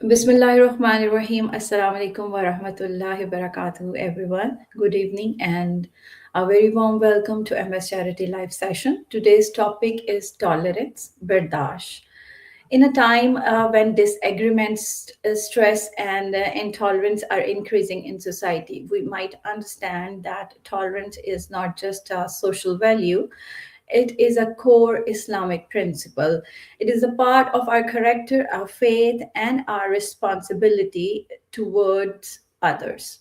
Bismillahirrahmanirrahim. Assalamu alaikum wa rahmatullahi wa barakatuh, everyone. Good evening and a very warm welcome to MS Charity Live session. Today's topic is tolerance, bardash. In a time when disagreements, stress, and intolerance are increasing in society, we might understand that tolerance is not just a social value, it is a core Islamic principle. It is a part of our character, our faith, and our responsibility towards others.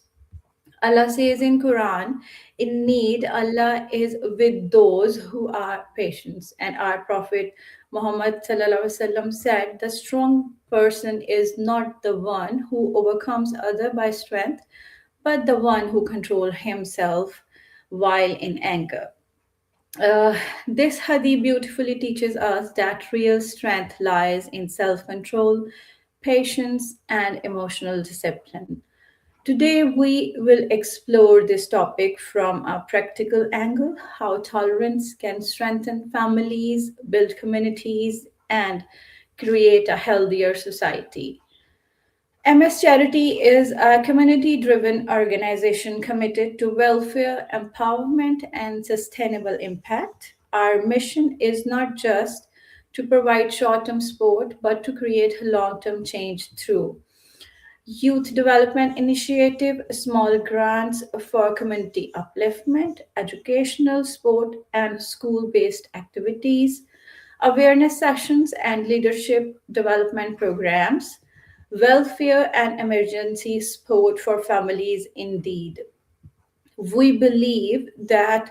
Allah says in Quran, in need, Allah is with those who are patient. And our Prophet Muhammad sallallahu alaihi wasallam said, the strong person is not the one who overcomes other by strength, but the one who controls himself while in anger. This hadith beautifully teaches us that real strength lies in self control, patience, and emotional discipline. Today, we will explore this topic from a practical angle, how tolerance can strengthen families, build communities, and create a healthier society. MS Charity is a community driven organization committed to welfare, empowerment, and sustainable impact. Our mission is not just to provide short term support, but to create long term change through youth development initiative, small grants for community upliftment, educational, sport, and school based activities, awareness sessions and leadership development programs, welfare and emergency support for families in need. We believe that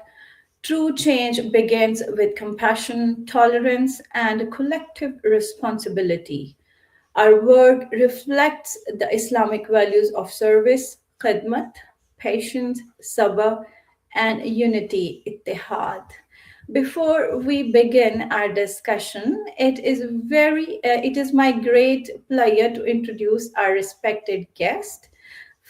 true change begins with compassion, tolerance, and collective responsibility. Our work reflects the Islamic values of service, khidmat, patience, sabr, and unity, ittihad. Before we begin our discussion, it is my great pleasure to introduce our respected guest,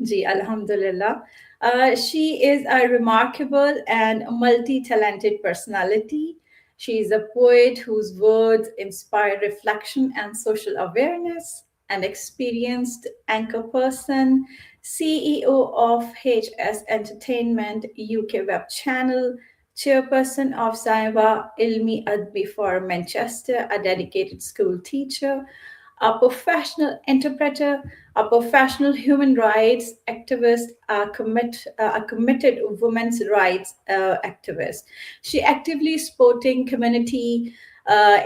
Ji, Alhamdulillah. She is a remarkable and multi talented personality. She is a poet whose words inspire reflection and social awareness, an experienced anchor person, CEO of HS Entertainment UK web channel, chairperson of Saiba Ilmi Adbi for Manchester, a dedicated school teacher, a professional interpreter, a professional human rights activist, a committed women's rights activist. She actively supporting community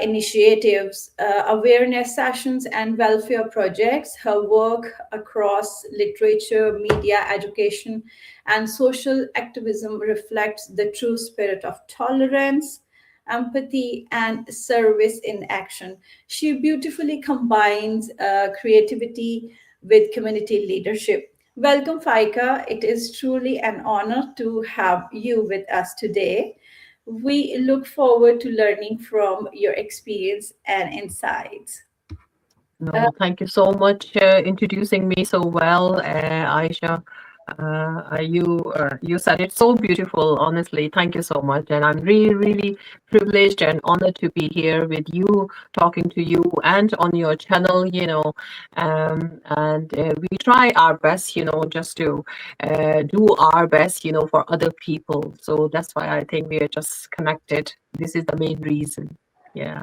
initiatives, awareness sessions, and welfare projects. Her work across literature, media, education, and social activism reflects the true spirit of tolerance, empathy, and service in action. She beautifully combines creativity with community leadership. Welcome, Faika. It is truly an honor to have you with us today. We look forward to learning from your experience and insights. Uh, no thank you so much introducing me so well Aisha you said it so beautiful honestly thank you so much and I'm really privileged and honored to be here with you talking to you and on your channel and we try our best just to do our best for other people so that's why I think we are just connected this is the main reason yeah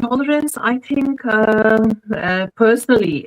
Tolerance, I think personally,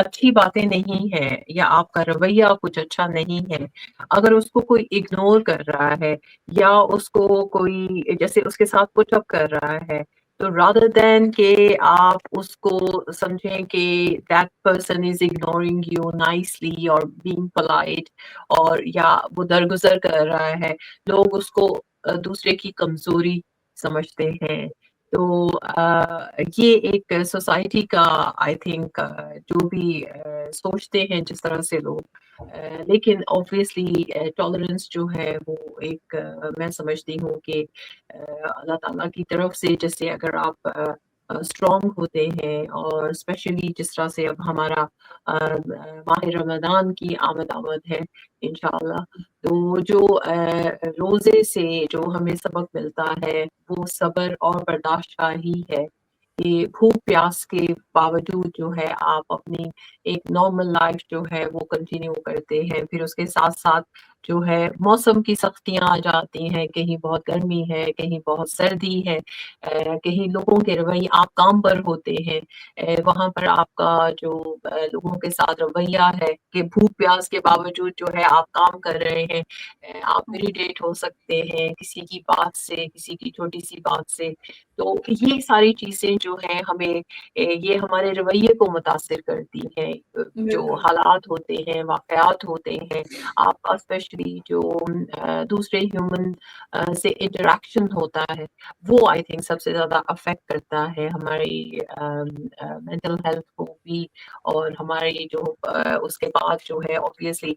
اچھی باتیں نہیں ہیں یا آپ کا رویہ کچھ اچھا نہیں ہے، اگر اس کو کوئی اگنور کر رہا ہے یا اس کو کوئی جیسے اس کے ساتھ پٹ اپ کر رہا ہے، تو rather than کہ آپ اس کو سمجھیں کہ that person is ignoring you nicely اور being polite اور یا وہ درگزر کر رہا ہے، لوگ اس کو دوسرے کی کمزوری سمجھتے ہیں. تو یہ ایک سوسائٹی کا آئی تھنک جو بھی سوچتے ہیں جس طرح سے لوگ، لیکن obviously ٹالرنس جو ہے وہ ایک میں سمجھتی ہوں کہ اللہ تعالیٰ کی طرف سے جیسے اگر آپ اسٹرانگ ہوتے ہیں اور اسپیشلی جس طرح سے اب ہمارا ماہ رمضان کی آمد ہے انشاءاللہ، تو جو روزے سے جو ہمیں سبق ملتا ہے وہ صبر اور برداشت کا ہی ہے کہ بھوک پیاس کے باوجود جو ہے آپ اپنی ایک نارمل لائف جو ہے وہ کنٹینیو کرتے ہیں. پھر اس کے ساتھ ساتھ جو ہے موسم کی سختیاں آ جاتی ہیں، کہیں بہت گرمی ہے، کہیں بہت سردی ہے، کہیں لوگوں کے رویے آپ کام پر ہوتے ہیں، وہاں پر آپ کا جو لوگوں کے ساتھ رویہ ہے کہ بھوک پیاس کے باوجود جو ہے آپ کام کر رہے ہیں، آپ اریٹیٹ ہو سکتے ہیں کسی کی بات سے، کسی کی چھوٹی سی بات سے. تو یہ ساری چیزیں جو ہیں ہمیں یہ ہمارے رویے کو متاثر کرتی ہیں. جو بالکل حالات ہوتے ہیں، واقعات ہوتے ہیں، آپ کا اسپیشلی جو دوسرے ہیومن سے انٹریکشن ہوتا ہے، وہ آئی تھنک سب سے زیادہ افیکٹ کرتا ہے ہماری مینٹل ہیلتھ کو بھی، اور ہماری جو اس کے بعد جو ہے obviously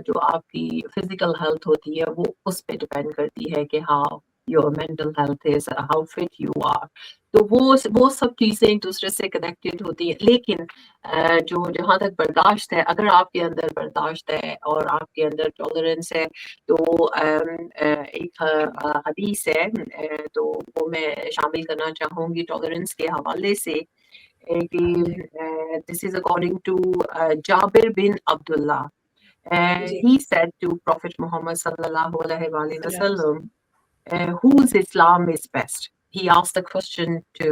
جو آپ کی فزیکل ہیلتھ ہوتی ہے وہ اس پہ ڈپینڈ کرتی ہے کہ how your mental health is, how fit you are. تو وہ سب چیزیں ایک دوسرے سے کنیکٹڈ ہوتی ہیں. لیکن جو جہاں تک برداشت ہے، اگر آپ کے اندر برداشت ہے اور آپ کے اندر ٹالرنس ہے، تو ایک حدیث ہے تو وہ میں شامل کرنا چاہوں گی ٹالرنس کے حوالے سے کہ this is according to Jabir bin Abdullah. جی He said to Prophet Muhammad sallallahu alaihi سلام wasallam, whose Islam is best? He asked the question to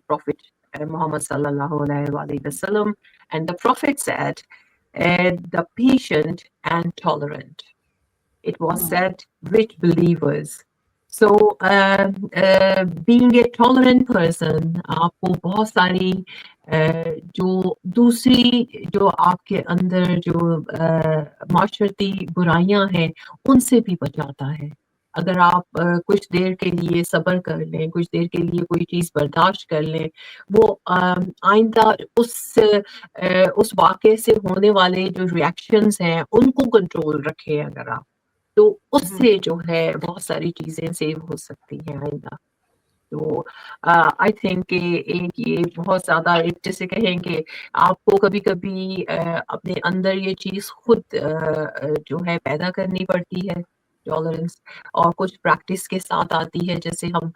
Prophet Muhammad sallallahu alaihi wasallam, and the Prophet said, "The patient and tolerant." It was said, "Which believers?" So, being a tolerant person, آپ کو بہت ساری جو دوسری جو آپ کے اندر جو معاشرتی برائیاں ہیں ان سے بھی بچاتا ہے. اگر آپ کچھ دیر کے لیے صبر کر لیں، کچھ دیر کے لیے کوئی چیز برداشت کر لیں، وہ آئندہ اس واقعے سے ہونے والے جو ریئیکشنز ہیں ان کو کنٹرول رکھیں اگر آپ، تو اس سے جو ہے بہت ساری چیزیں سیو ہو سکتی ہیں آئندہ. تو آئی تھنک کہ ایک یہ بہت زیادہ ایک جیسے کہیں کہ آپ کو کبھی کبھی اپنے اندر یہ چیز خود جو ہے پیدا کرنی پڑتی ہے ٹالرنس، اور کچھ پریکٹس کے ساتھ آتی ہے. جیسے ہم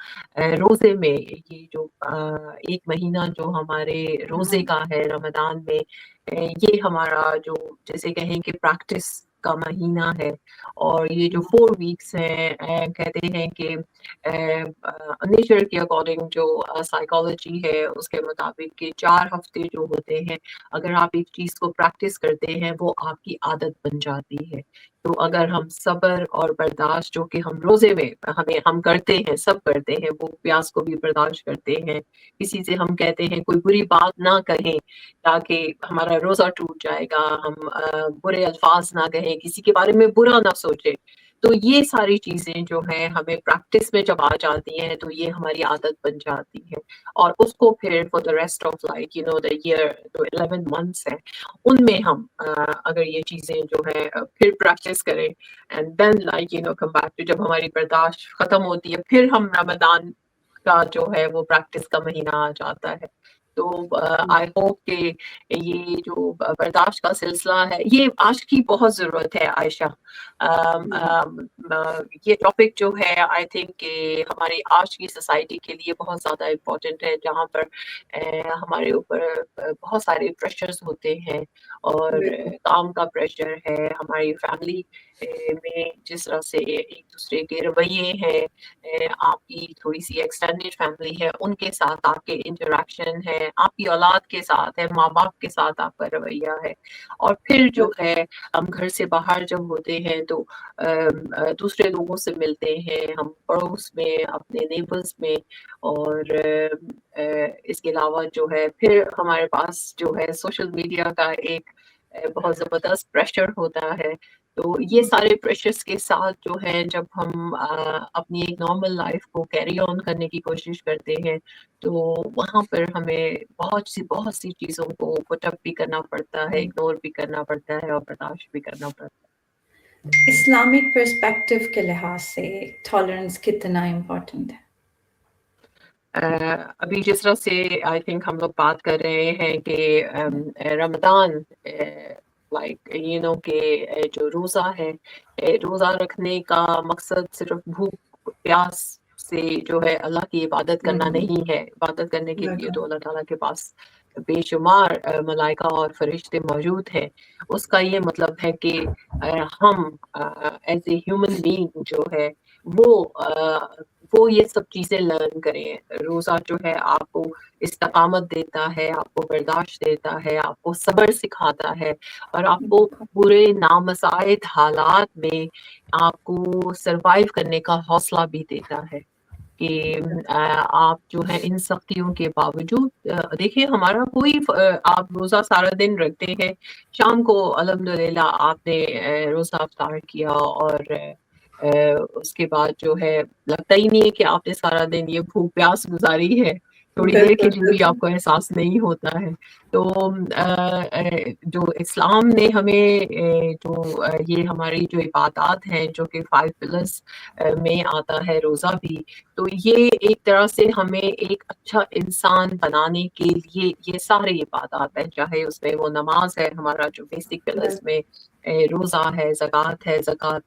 روزے میں یہ جو ایک مہینہ جو ہمارے روزے کا ہے رمضان میں، یہ ہمارا جو جیسے کہیں کہ پریکٹس کا مہینہ ہے. اور یہ جو 4 ویکس ہیں کہتے ہیں کہ نیچر کے اکارڈنگ جو سائیکالوجی ہے اس کے مطابق کہ 4 ہفتے جو ہوتے ہیں، اگر آپ ایک چیز کو پریکٹس کرتے ہیں وہ آپ کی عادت بن جاتی ہے. تو اگر ہم صبر اور برداشت جو کہ ہم روزے میں ہم کرتے ہیں، سب کرتے ہیں، وہ پیاس کو بھی برداشت کرتے ہیں، کسی سے ہم کہتے ہیں کوئی بری بات نہ کہیں تاکہ ہمارا روزہ ٹوٹ جائے گا، ہم برے الفاظ نہ کہیں، کسی کے بارے میں برا نہ سوچیں. تو یہ ساری چیزیں جو ہیں ہمیں پریکٹس میں جب آ جاتی ہیں تو یہ ہماری عادت بن جاتی ہے. اور اس کو پھر for the rest of like the year جو 11 منتھس ہیں ان میں ہم اگر یہ چیزیں جو ہے پھر پریکٹس کریں and then like come back to جب ہماری برداشت ختم ہوتی ہے پھر ہم رمضان کا جو ہے وہ پریکٹس کا مہینہ آ جاتا ہے. تو آئی ہوپ کہ یہ جو برداشت کا سلسلہ ہے یہ آج کی بہت ضرورت ہے عائشہ. یہ ٹاپک جو ہے آئی تھنک کہ ہماری آج کی سوسائٹی کے لیے بہت زیادہ امپورٹنٹ ہے، جہاں پر ہمارے اوپر بہت سارے پریشرز ہوتے ہیں، اور بالکل کام کا پریشر ہے، ہماری فیملی میں جس طرح سے ایک دوسرے کے رویے ہیں، آپ کی تھوڑی سی ایکسٹینڈیڈ فیملی ہے ان کے ساتھ آپ کے انٹریکشن ہے، ہیں، آپ کی اولاد کے ساتھ ہے، ماں باپ کے ساتھ آپ کا رویہ ہے. اور پھر جو ہے ہم گھر سے باہر جب ہوتے ہیں تو دوسرے لوگوں سے ملتے ہیں، ہم پڑوس میں، اپنے نیبرز میں. اور اس کے علاوہ جو ہے پھر ہمارے پاس جو ہے سوشل میڈیا کا ایک بہت زبردست پریشر ہوتا ہے. تو یہ سارے پریشرز کے ساتھ جو ہے جب ہم اپنی ایک نارمل لائف کو کیری آن کرنے کی کوشش کرتے ہیں تو وہاں پر ہمیں بہت سی چیزوں کو پٹ اپ بھی کرنا پڑتا ہے، اگنور بھی کرنا پڑتا ہے اور برداشت بھی کرنا پڑتا ہے. اسلامک پرسپیکٹو کے لحاظ سے ٹالرنس کتنا امپورٹنٹ ہے؟ ابھی جس طرح سے آئی تھنک ہم لوگ بات کر رہے ہیں کہ رمضان لائک کہ جو روزہ ہے، روزہ رکھنے کا مقصد صرف بھوک پیاس سے جو ہے اللہ کی عبادت کرنا نہیں ہے. عبادت کرنے کے لیے تو اللہ تعالیٰ کے پاس بے شمار ملائکہ اور فرشتے موجود ہیں. اس کا یہ مطلب ہے کہ ہم ایز اے ہیومن بینگ جو ہے وہ یہ سب چیزیں لرن کریں. روزہ جو ہے آپ کو استقامت دیتا ہے، آپ کو برداشت دیتا ہے، آپ کو صبر سکھاتا ہے، اور آپ کو پورے نامساعد حالات میں آپ کو سروائیو کرنے کا حوصلہ بھی دیتا ہے کہ آپ جو ہے ان سختیوں کے باوجود دیکھیے ہمارا کوئی آپ روزہ سارا دن رکھتے ہیں، شام کو الحمدللہ آپ نے روزہ افطار کیا اور اس کے بعد جو ہے لگتا ہی نہیں ہے کہ آپ نے سارا دن یہ بھوک پیاس گزاری ہے، تھوڑی دیر کے لیے بھی آپ کو احساس نہیں ہوتا ہے. تو جو اسلام نے ہمیں جو یہ ہماری جو عبادات ہیں جو کہ 5 پلرز میں آتا ہے روزہ بھی، تو یہ ایک طرح سے ہمیں ایک اچھا انسان بنانے کے لیے یہ سارے عبادات ہیں، چاہے اس میں وہ نماز ہے ہمارا جو بیسک پلرز میں، روزہ ہے، زکوٰۃ ہے. زکوٰۃ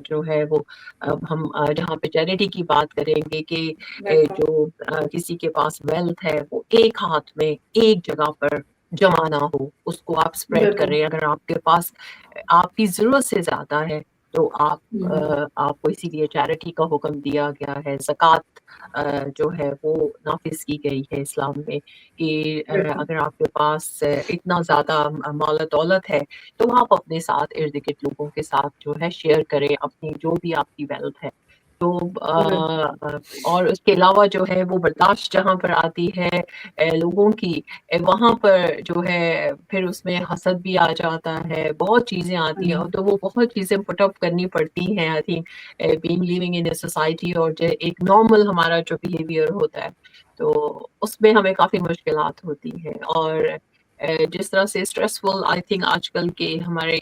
جو ہے وہ اب ہم جہاں پہ چیریٹی کی بات کریں گے کہ جو کسی کے پاس ویلتھ ہے وہ ایک ہاتھ میں ایک جگہ پر جمع نہ ہو، اس کو آپ اسپریڈ کر رہے ہیں. اگر آپ کے پاس آپ کی ضرورت سے زیادہ ہے تو آپ کو اسی لیے چیریٹی کا حکم دیا گیا ہے. زکوٰۃ جو ہے وہ نافذ کی گئی ہے اسلام میں کہ اگر آپ کے پاس اتنا زیادہ مال و دولت ہے تو آپ اپنے ساتھ ارد گرد لوگوں کے ساتھ جو ہے شیئر کریں اپنی جو بھی آپ کی ویلتھ ہے. تو اور اس کے علاوہ جو ہے وہ برداشت جہاں پر آتی ہے لوگوں کی، وہاں پر جو ہے پھر اس میں حسد بھی آ جاتا ہے، بہت چیزیں آتی ہیں. تو وہ بہت چیزیں پٹ اپ کرنی پڑتی ہیں I think being living in a society, اور جو ایک نارمل ہمارا جو بیہیویئر ہوتا ہے تو اس میں ہمیں کافی مشکلات ہوتی ہیں. اور جس طرح سے اسٹریسفل آئی تھنک آج کل کے ہمارے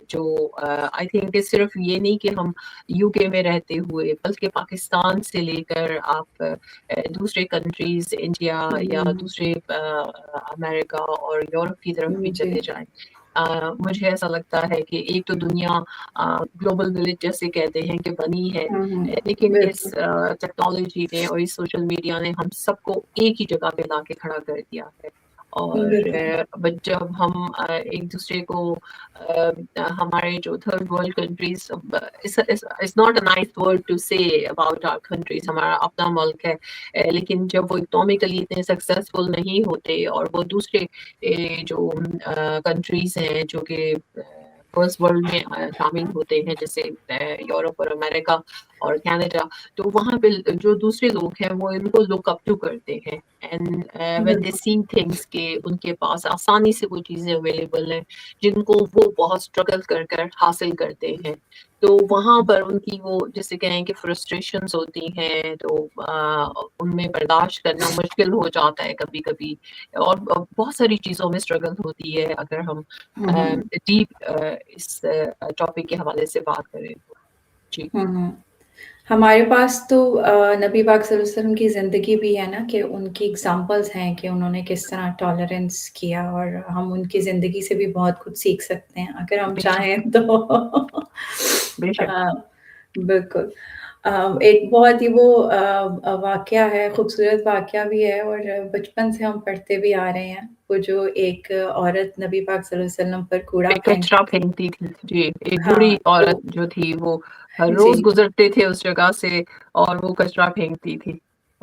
جو آئی تھنک صرف یہ نہیں کہ ہم یو کے میں رہتے ہوئے بلکہ پاکستان سے لے کر آپ دوسرے کنٹریز انڈیا یا دوسرے امریکہ اور یورپ کی طرف بھی چلے جائیں، مجھے ایسا لگتا ہے کہ ایک تو دنیا گلوبل ولیج جیسے کہتے ہیں کہ بنی ہے، لیکن اس ٹیکنالوجی نے اور اس سوشل میڈیا نے ہم سب کو ایک ہی جگہ پہ لا کے کھڑا کر دیا ہے. اور جب ہم ایک دوسرے کو ہمارے جو third world countries, it's not a nice word to say about our countries, ہمارا اپنا ملک ہے، لیکن جب وہ اکنامکلی اتنے سکسیزفل نہیں ہوتے اور وہ دوسرے جو کنٹریز ہیں جو کہ فرسٹ ورلڈ میں شامل ہوتے ہیں جیسے یورپ اور امریکہ اور کینیڈا، تو وہاں پہ جو دوسرے لوگ ہیں وہ ان کو لک اپ ٹو کرتے ہیں. And when they see things کہ ان کے پاس آسانی سے وہ چیزیں اویلیبل ہیں جن کو وہ بہت اسٹرگل کر کر حاصل کرتے ہیں، تو وہاں پر ان کی وہ جیسے کہیں کہ فرسٹریشنز ہوتی ہیں تو ان میں برداشت کرنا مشکل ہو جاتا ہے کبھی کبھی، اور بہت ساری چیزوں میں اسٹرگل ہوتی ہے اگر ہم ڈیپ اس ٹاپک کے حوالے سے بات کریں تو. جی ہمارے پاس تو نبی پاک صلی اللہ علیہ وسلم کی زندگی بھی ہے نا، کہ ان کی اگزامپلس ہیں کہ انہوں نے کس طرح ٹالرنس کیا، اور ہم ان کی زندگی سے بھی بہت کچھ سیکھ سکتے ہیں اگر ہم چاہیں تو. بالکل. ایک بہت ہی وہ واقعہ ہے، خوبصورت واقعہ بھی ہے، اور بچپن سے ہم پڑھتے بھی آ رہے ہیں. وہ جو ایک عورت نبی پاک صلی اللہ علیہ وسلم پر کوڑا پھینکتی تھی، جی ایک بوڑھی عورت جو تھی وہ ہر روز گزرتے تھے اس جگہ سے اور وہ کچرا پھینکتی تھی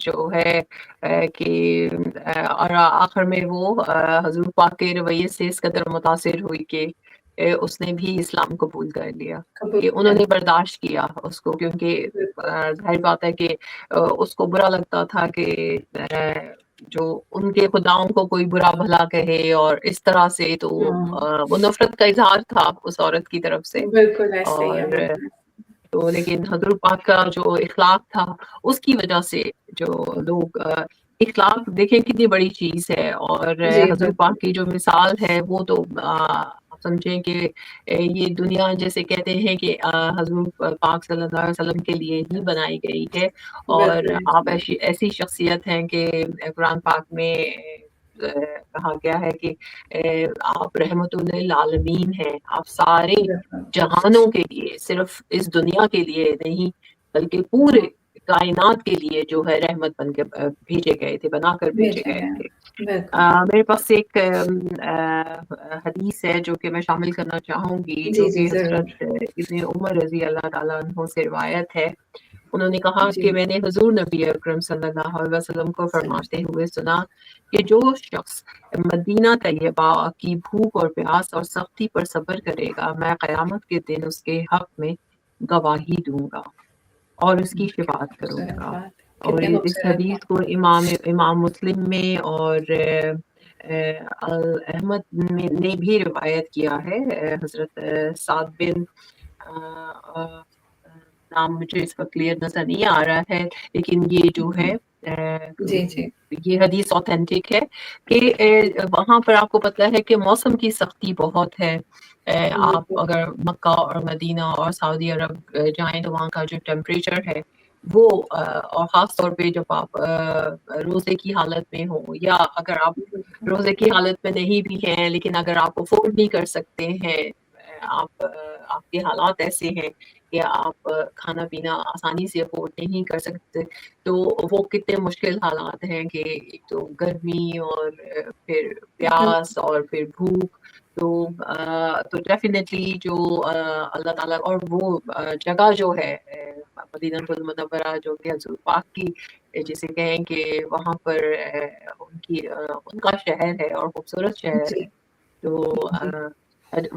جو ہے کہ اور آخر میں وہ حضور پاک کے رویے سے اس قدر متاثر ہوئی کہ اس نے بھی اسلام قبول کر لیا، قبول کہ انہوں کر نے برداشت کیا اس کو، کیونکہ بالکل ظاہر بات ہے کہ اس کو برا لگتا تھا کہ جو ان کے خداؤں کو کوئی برا بھلا کہے، اور اس طرح سے تو ہوں وہ نفرت کا اظہار تھا اس عورت کی طرف سے. بالکل ایسے ہی ہے اور بالکل تو لیکن حضور پاک کا جو اخلاق تھا اس کی وجہ سے جو لوگ اخلاق دیکھیں کتنی بڑی چیز ہے، اور جی حضور بالکل پاک کی جو مثال ہے وہ تو آپ سمجھیں کہ یہ دنیا جیسے کہتے ہیں کہ حضور پاک صلی اللہ علیہ وسلم کے لیے ہی بنائی گئی ہے. اور بالکل آپ ایسی شخصیت ہیں کہ قرآن پاک میں کہا گیا ہے کہ آپ رحمت للعالمین ہیں، آپ سارے بالکل جہانوں کے لیے، صرف اس دنیا کے لیے نہیں بلکہ پورے کائنات کے لیے جو ہے رحمت بن کے بھیجے گئے تھے، بنا کر بھیجے بھیجا گئے گیا تھے. بالکل میرے پاس ایک حدیث ہے جو کہ میں شامل کرنا چاہوں گی، جی جو جی کہ ضرور حضرت ابن عمر رضی اللہ تعالیٰ عنہ سے روایت ہے. انہوں نے کہا جی کہ میں نے حضور نبی اکرم صلی اللہ علیہ وسلم کو سلام فرماتے ہوئے سنا کہ جو شخص مدینہ طیبہ کی بھوک اور پیاس اور سختی پر صبر کرے گا، میں قیامت کے دن اس کے حق میں گواہی دوں گا اور اس کی شفاعت کروں خوبصورت گا. بات اور کتنے اس خوبصورت حدیث بات کو امام مسلم میں اور احمد نے بھی روایت کیا ہے. حضرت سعد بن نام مجھے اس کا کلیئر نظر نہیں آ رہا ہے، لیکن یہ جو ہے جی جی یہ حدیث اوتھینٹک ہے کہ وہاں پر آپ کو پتہ ہے کہ موسم کی سختی بہت ہے. آپ بالکل اگر مکہ اور مدینہ اور سعودی عرب جائیں تو وہاں کا جو ٹیمپریچر ہے وہ اور خاص طور پہ جب آپ روزے کی حالت میں ہوں، یا اگر آپ بالکل روزے کی حالت میں نہیں بھی ہیں لیکن اگر آپ افورڈ نہیں کر سکتے ہیں، آپ کے حالات ایسے ہیں کہ آپ کھانا پینا آسانی سے افورڈ نہیں کر سکتے، تو وہ کتنے مشکل حالات ہیں کہ ایک تو گرمی اور پھر پیاس اور پھر بھوک. تو ڈیفینیٹلی جو اللہ تعالیٰ اور وہ جگہ جو ہے مدینہ المنورہ جو کہ حضور پاک کی جسے کہیں کہ وہاں پر ان کا شہر ہے اور خوبصورت شہر جی ہے. تو جی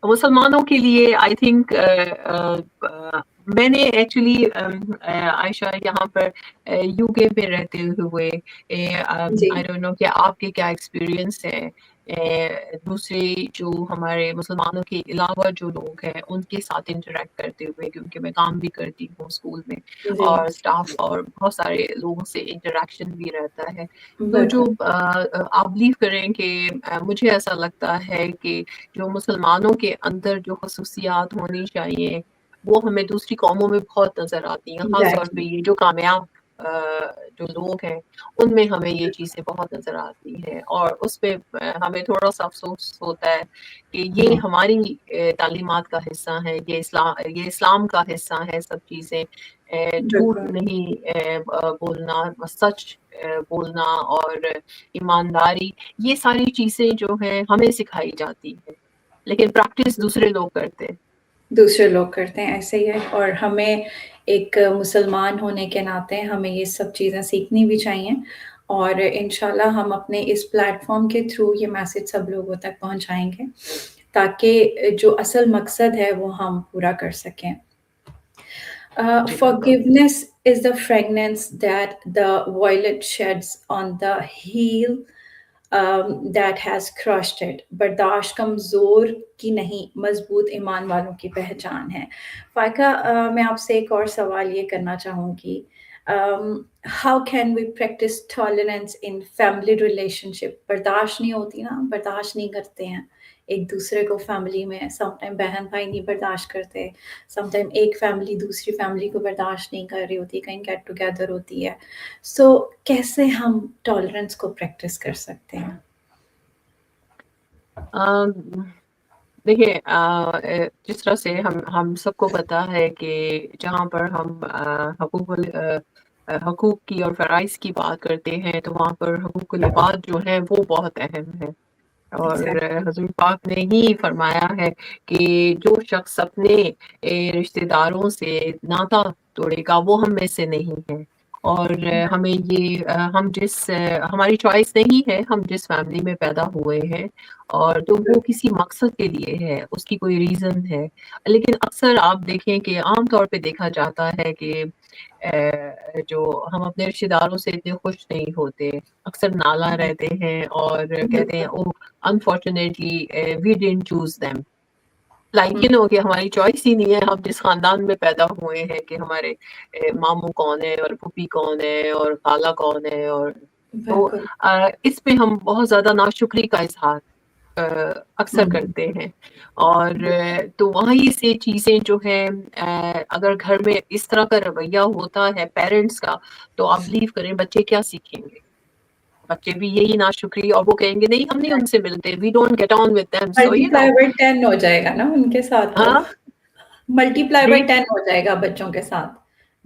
مسلمانوں کے لیے آئی تھنک میں نے ایکچولی عائشہ یہاں پر یو کے میں رہتے ہوئے جی آئی ڈونٹ نو کہ آپ کے کیا ایکسپیرئنس ہے دوسرے جو ہمارے مسلمانوں کے علاوہ جو لوگ ہیں ان کے ساتھ انٹریکٹ کرتے ہوئے، کیونکہ میں کام بھی کرتی ہوں اسکول میں جی اور اسٹاف اور بہت سارے لوگوں سے انٹریکشن بھی رہتا ہے. تو جو بالکل آپ بلیو کریں کہ مجھے ایسا لگتا ہے کہ جو مسلمانوں کے اندر جو خصوصیات ہونی چاہیے وہ ہمیں دوسری قوموں میں بہت نظر آتی ہیں، خاص طور پہ ایگزیکٹلی یہ جو کامیاب جو لوگ ہیں ان میں ہمیں یہ چیزیں بہت نظر آتی ہیں. اور اس پہ ہمیں تھوڑا سا افسوس ہوتا ہے کہ یہ ہماری تعلیمات کا حصہ ہے، یہ اسلام کا حصہ ہے. سب چیزیں جھوٹ بالکل نہیں بولنا، سچ بولنا اور ایمانداری، یہ ساری چیزیں جو ہیں ہمیں سکھائی جاتی ہیں لیکن پریکٹس دوسرے لوگ کرتے ہیں. دوسرے لوگ کرتے ہیں ایسے ہی ہے. اور ہمیں ایک مسلمان ہونے کے ناطے ہمیں یہ سب چیزیں سیکھنی بھی چاہیے، اور انشاءاللہ ہم اپنے اس پلیٹ فارم کے تھرو یہ میسج سب لوگوں تک پہنچائیں گے تاکہ جو اصل مقصد ہے وہ ہم پورا کر سکیں. جی بالکل. Forgiveness is the fragrance that the violet sheds on the heel that has crushed it. برداشت کمزور کی نہیں، مضبوط ایمان والوں کی پہچان ہے. فائقہ میں آپ سے ایک اور سوال یہ کرنا چاہوں گی. How can we practice tolerance in family relationship؟ برداشت نہیں ہوتی نا، برداشت نہیں کرتے ہیں ایک دوسرے کو فیملی میں. سم ٹائم بہن بھائی نہیں برداشت کرتے، سم ٹائم ایک فیملی دوسری فیملی کو برداشت نہیں کر رہی ہوتی، کہیں گیٹ ٹوگیدر ہوتی ہے. سو کیسے ہم ٹالرنس کو پریکٹس کر سکتے ہیں؟ دیکھیے جس طرح سے ہم سب کو پتا ہے کہ جہاں پر ہم حقوق کی اور فرائض کی بات کرتے ہیں تو وہاں پر حقوق العباد جو ہیں وہ بہت اہم ہے. اور Exactly. حضور پاک نے ہی فرمایا ہے کہ جو شخص اپنے رشتہ داروں سے ناطا توڑے گا وہ ہم میں سے نہیں ہے. اور ہمیں یہ ہماری چوائس نہیں ہے, ہم جس فیملی میں پیدا ہوئے ہیں اور تو وہ کسی مقصد کے لیے ہے, اس کی کوئی ریزن ہے. لیکن اکثر آپ دیکھیں کہ عام طور پہ دیکھا جاتا ہے کہ جو ہم اپنے رشتے داروں سے اتنے خوش نہیں ہوتے, اکثر نالاں رہتے ہیں اور کہتے ہیں oh unfortunately we didn't choose them. Like کہ ہماری چوائس ہی نہیں ہے, ہم جس خاندان میں پیدا ہوئے ہیں کہ ہمارے ماموں کون ہے اور پھوپھی کون ہے اور خالہ کون ہے, اور تو بالکل. اس پہ ہم بہت زیادہ ناشکری کا اظہار اکثر کرتے ہیں. اور تو وہیں سے چیزیں جو ہے اگر گھر میں اس طرح کا رویہ ہوتا ہے پیرنٹس کا, تو آپ بلیو کریں بچے کیا سیکھیں گے. بچے بھی یہی ناشکری, اور وہ کہیں گے نہیں ہم نہیں ان سے ملتے, we don't get on with them. So multiply by 10 ہو جائے گا نا ان کے ساتھ, تو ہاں ملٹی پلائی بائی 10 ہو جائے گا بچوں کے ساتھ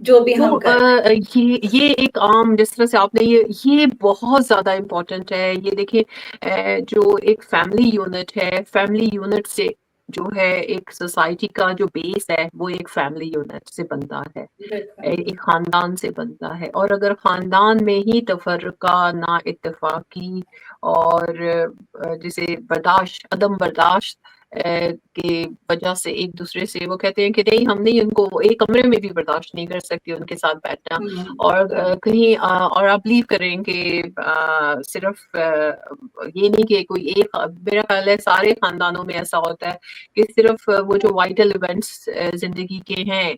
جو بھی تو ہم کر رہے ہیں. یہ ایک عام, جس طرح سے آپ نے یہ بہت زیادہ امپورٹنٹ ہے. یہ دیکھیں جو ایک فیملی یونٹ ہے, فیملی یونٹ سے جو ہے ایک سوسائٹی کا جو بیس ہے وہ ایک فیملی یونٹ سے بنتا ہے, بالکل. ایک خاندان سے بنتا ہے. اور اگر خاندان میں ہی تفرقہ, نا اتفاقی اور جسے برداشت, عدم برداشت کی وجہ سے ایک دوسرے سے وہ کہتے ہیں کہ نہیں ہم نہیں ان کو ایک کمرے میں بھی برداشت نہیں کر سکتے ان کے ساتھ بیٹھنا. اور کہیں اور آپ بلیو کریں کہ صرف یہ نہیں کہ کوئی ایک, میرا خیال ہے سارے خاندانوں میں ایسا ہوتا ہے کہ صرف وہ جو وائٹل ایونٹس زندگی کے ہیں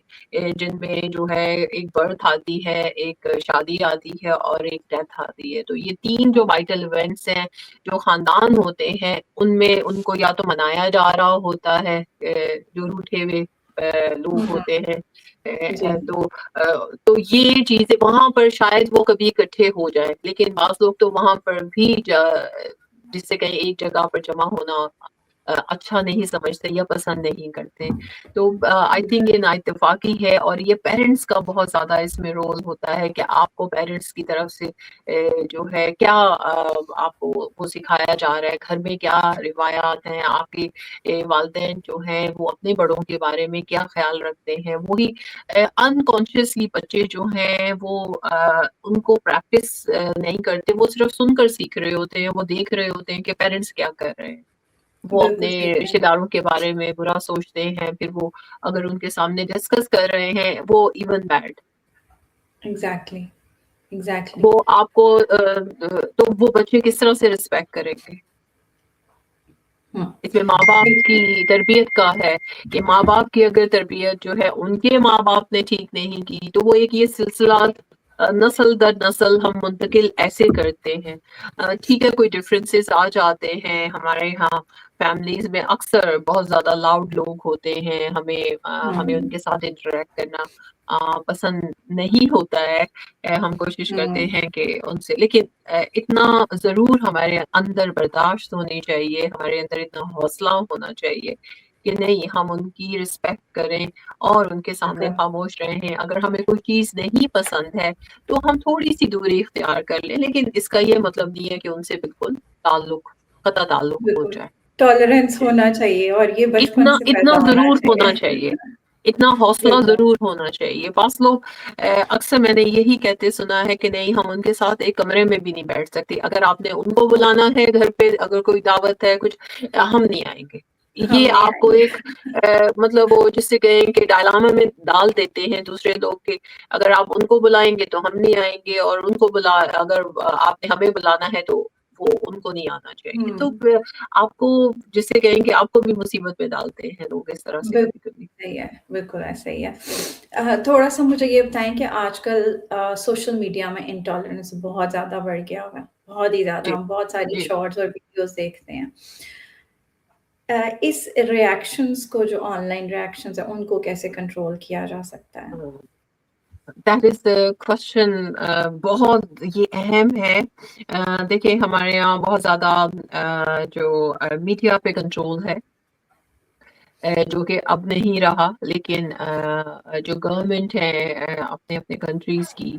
جن میں جو ہے ایک برتھ آتی ہے, ایک شادی آتی ہے اور ایک ڈیتھ آتی ہے, تو یہ تین جو وائٹل ایونٹس ہیں جو خاندان ہوتے ہیں ان میں ان کو یا تو منایا جا رہا ہوتا ہے, جو روٹھے ہوئے لوگ ہوتے ہیں, جی. تو یہ چیزیں وہاں پر شاید وہ کبھی اکٹھے ہو جائیں, لیکن بعض لوگ تو وہاں پر بھی جس سے کہیں ایک جگہ پر جمع ہونا اچھا نہیں سمجھتے یا پسند نہیں کرتے. تو آئی تھنک یہ نا اتفاقی ہے, اور یہ پیرنٹس کا بہت زیادہ اس میں رول ہوتا ہے کہ آپ کو پیرنٹس کی طرف سے جو ہے کیا آپ کو وہ سکھایا جا رہا ہے, گھر میں کیا روایات ہیں, آپ کے والدین جو ہیں وہ اپنے بڑوں کے بارے میں کیا خیال رکھتے ہیں. وہی انکانشیسلی بچے جو ہیں وہ ان کو پریکٹس نہیں کرتے, وہ صرف سن کر سیکھ رہے ہوتے ہیں, وہ دیکھ رہے ہوتے ہیں کہ پیرنٹس کیا کر رہے ہیں. وہ بالکل اپنے صحیح رشتے ہے. داروں کے بارے میں برا سوچتے ہیں, پھر وہ اگر ان کے سامنے ڈسکس کر رہے ہیں وہ ایون بیڈ. ایگزیکٹلی. ایگزیکٹلی. وہ آپ کو تو وہ بچے کس طرح سے رسپیکٹ کریں گے. اس میں ماں باپ کی تربیت کا ہے کہ ماں باپ کی اگر تربیت جو ہے ان کے ماں باپ نے ٹھیک نہیں کی تو وہ ایک یہ سلسلہ نسل در نسل ہم منتقل ایسے کرتے ہیں. ٹھیک ہے کوئی ڈفرینسز آ جاتے ہیں ہمارے یہاں فیملیز میں, اکثر بہت زیادہ لاؤڈ لوگ ہوتے ہیں, ہمیں ان کے ساتھ انٹریکٹ کرنا پسند نہیں ہوتا ہے, ہم کوشش کرتے ہیں کہ ان سے, لیکن اتنا ضرور ہمارے اندر برداشت ہونی چاہیے, ہمارے اندر اتنا حوصلہ ہونا چاہیے کہ نہیں ہم ان کی رسپیکٹ کریں اور ان کے سامنے خاموش رہیں. اگر ہمیں کوئی چیز نہیں پسند ہے تو ہم تھوڑی سی دوری اختیار کر لیں, لیکن اس کا یہ مطلب نہیں ہے کہ ان سے بالکل قطع تعلق ہو بالکل جائے. ٹالرنس ہونا چاہیے, اور یہ بچپن سے اتنا پیدا ہونا ضرور ہونا چاہیے. چاہیے, اتنا حوصلہ بالکل. ضرور ہونا چاہیے. بعض لوگ اکثر میں نے یہی کہتے سنا ہے کہ نہیں ہم ان کے ساتھ ایک کمرے میں بھی نہیں بیٹھ سکتے, اگر آپ نے ان کو بلانا ہے گھر پہ, اگر کوئی دعوت ہے کچھ, ہم نہیں آئیں گے. ہم یہ نہیں آپ آئیں کو گے. ایک مطلب وہ جس سے کہیں کہ ڈائلاما میں ڈال دیتے ہیں دوسرے لوگ کے, اگر آپ ان کو بلائیں گے تو ہم نہیں آئیں گے, اور ان کو اگر آپ نے ہمیں بلانا ہے تو وہ ان کو نہیں آنا چاہیے. تو آپ کو جس سے کہیں کہ آپ کو بھی مصیبت میں ڈالتے ہیں لوگ اس طرح سے بالکل کبھی کبھی. صحیح ہے. بالکل ایسا ہی ہے. تھوڑا سا مجھے یہ بتائیں کہ آج کل سوشل میڈیا میں انٹالرنس بہت زیادہ بڑھ گیا ہوا ہے, بہت ہی زیادہ. جی ہم بہت ساری جی شارٹس اور ویڈیوز دیکھتے ہیں. اس ریئیکشنز کو, جو آن لائن ریئیکشنز ہیں, ان کو کیسے کنٹرول کیا جا سکتا ہے؟ That is the question. بہت یہ اہم ہے. دیکھیں ہمارے یہاں بہت زیادہ جو میڈیا پہ کنٹرول ہے, جو کہ اب نہیں رہا, لیکن جو گورنمنٹ ہے اپنے اپنے کنٹریز کی,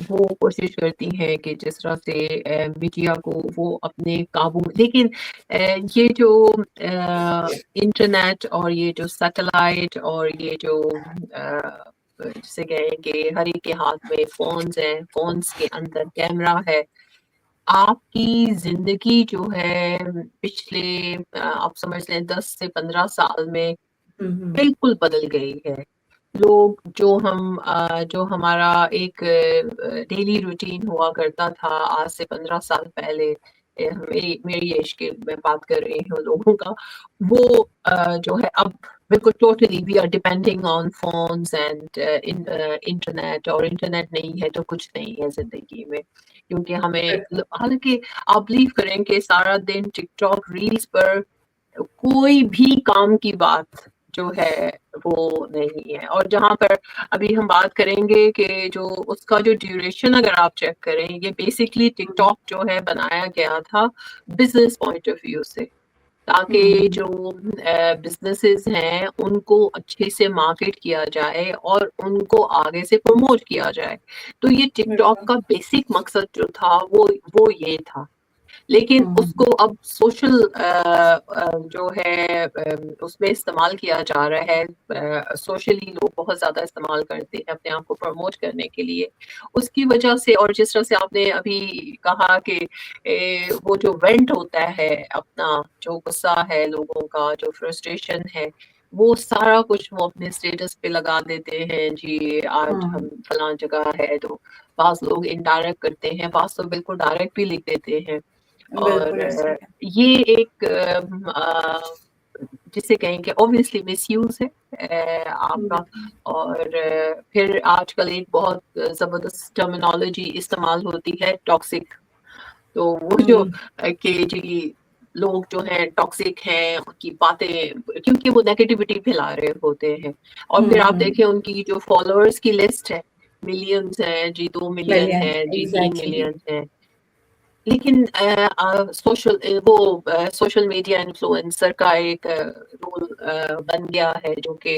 وہ کوشش کرتی ہے کہ جس طرح سے میڈیا کو وہ اپنے قابو میں, لیکن یہ جو انٹرنیٹ اور یہ جو سیٹلائٹ اور یہ جو جسے کہیں کہ ہر ایک کے ہاتھ میں فونز ہیں, فونز کے اندر کیمرہ ہے. آپ کی زندگی جو ہے پچھلے آپ سمجھ لیں 10 سے 15 سال میں بالکل بدل گئی ہے. لوگ جو ہمارا ایک ڈیلی روٹین ہوا کرتا تھا آج سے 15 سال پہلے, میری ایج کے میں بات کر رہی ہوں لوگوں کا, وہ جو ہے اب بالکل totally we are depending on phones and internet, اور انٹرنیٹ نہیں ہے تو کچھ نہیں ہے زندگی میں. کیونکہ ہمیں, حالانکہ آپ بلیو کریں کہ سارا دن ٹک ٹاک ریلز پر کوئی بھی کام کی بات جو ہے وہ نہیں ہے. اور جہاں پر ابھی ہم بات کریں گے کہ جو اس کا جو ڈیوریشن اگر آپ چیک کریں, یہ بیسکلی ٹک ٹاک جو ہے بنایا گیا تھا بزنس پوائنٹ آف ویو سے, تاکہ جو بزنسز ہیں ان کو اچھے سے مارکیٹ کیا جائے اور ان کو آگے سے پروموٹ کیا جائے. تو یہ ٹک ٹاک کا بیسک مقصد جو تھا وہ یہ تھا. لیکن اس کو اب سوشل جو ہے اس میں استعمال کیا جا رہا ہے. سوشلی لوگ بہت زیادہ استعمال کرتے ہیں اپنے آپ کو پروموٹ کرنے کے لیے. اس کی وجہ سے, اور جس طرح سے آپ نے ابھی کہا کہ وہ جو وینٹ ہوتا ہے اپنا, جو غصہ ہے لوگوں کا, جو فرسٹریشن ہے, وہ سارا کچھ وہ اپنے اسٹیٹس پہ لگا دیتے ہیں. جی آج ہم فلاں جگہ ہے. تو بعض لوگ انڈائریکٹ کرتے ہیں, بعض تو بالکل ڈائریکٹ بھی لکھ دیتے ہیں. اور بالکل ایسے ہے. یہ ایک جسے کہیں کہ اوبویسلی مس یوز ہے آپ کا. اور پھر آج کل ایک بہت زبردست ٹرمینالوجی استعمال ہوتی ہے ٹاکسک. تو وہ جو کہ جی لوگ جو ہیں ٹاکسک ہیں, ان کی باتیں, کیونکہ وہ نیگیٹیوٹی پھیلا رہے ہوتے ہیں. اور پھر آپ دیکھیں ان کی جو فالوورز کی لسٹ ہے, ملینز ہیں جی, 2 ملین ملین ہے جی, 3 ایگزیکٹلی. ملین ہے. لیکن سوشل میڈیا انفلوئنسر کا ایک رول بن گیا ہے, جو کہ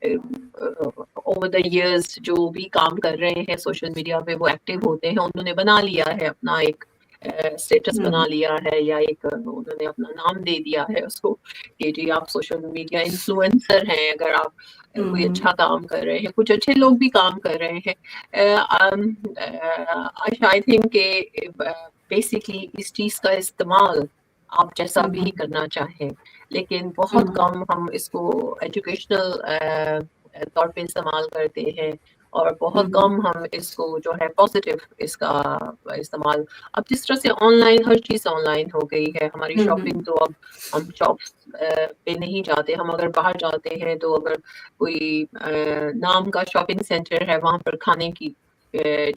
اوور دا ایئرز جو بھی کام کر رہے ہیں سوشل میڈیا پہ, وہ ایکٹیو ہوتے ہیں, انہوں نے بنا لیا ہے اپنا ایک اسٹیٹس بنا لیا ہے, یا ایک انہوں نے اپنا نام دے دیا ہے اس کو کہ جی آپ سوشل میڈیا انفلوئنسر ہیں. اگر آپ کوئی اچھا کام کر رہے ہیں, کچھ اچھے لوگ بھی کام کر رہے ہیں. آئی تھنک کہ بیسکلی اس چیز کا استعمال آپ جیسا بھی کرنا چاہیں, لیکن بہت کم ہم اس کو ایجوکیشنل طور پہ استعمال کرتے ہیں, اور بہت کم ہم اس کو جو ہے پازیٹیو اس کا استعمال. اب جس طرح سے آن لائن ہر چیز آن لائن ہو گئی ہے, ہماری شاپنگ تو اب ہم شاپس پہ نہیں جاتے. ہم اگر باہر جاتے ہیں تو اگر کوئی نام کا شاپنگ سینٹر ہے, وہاں پر کھانے کی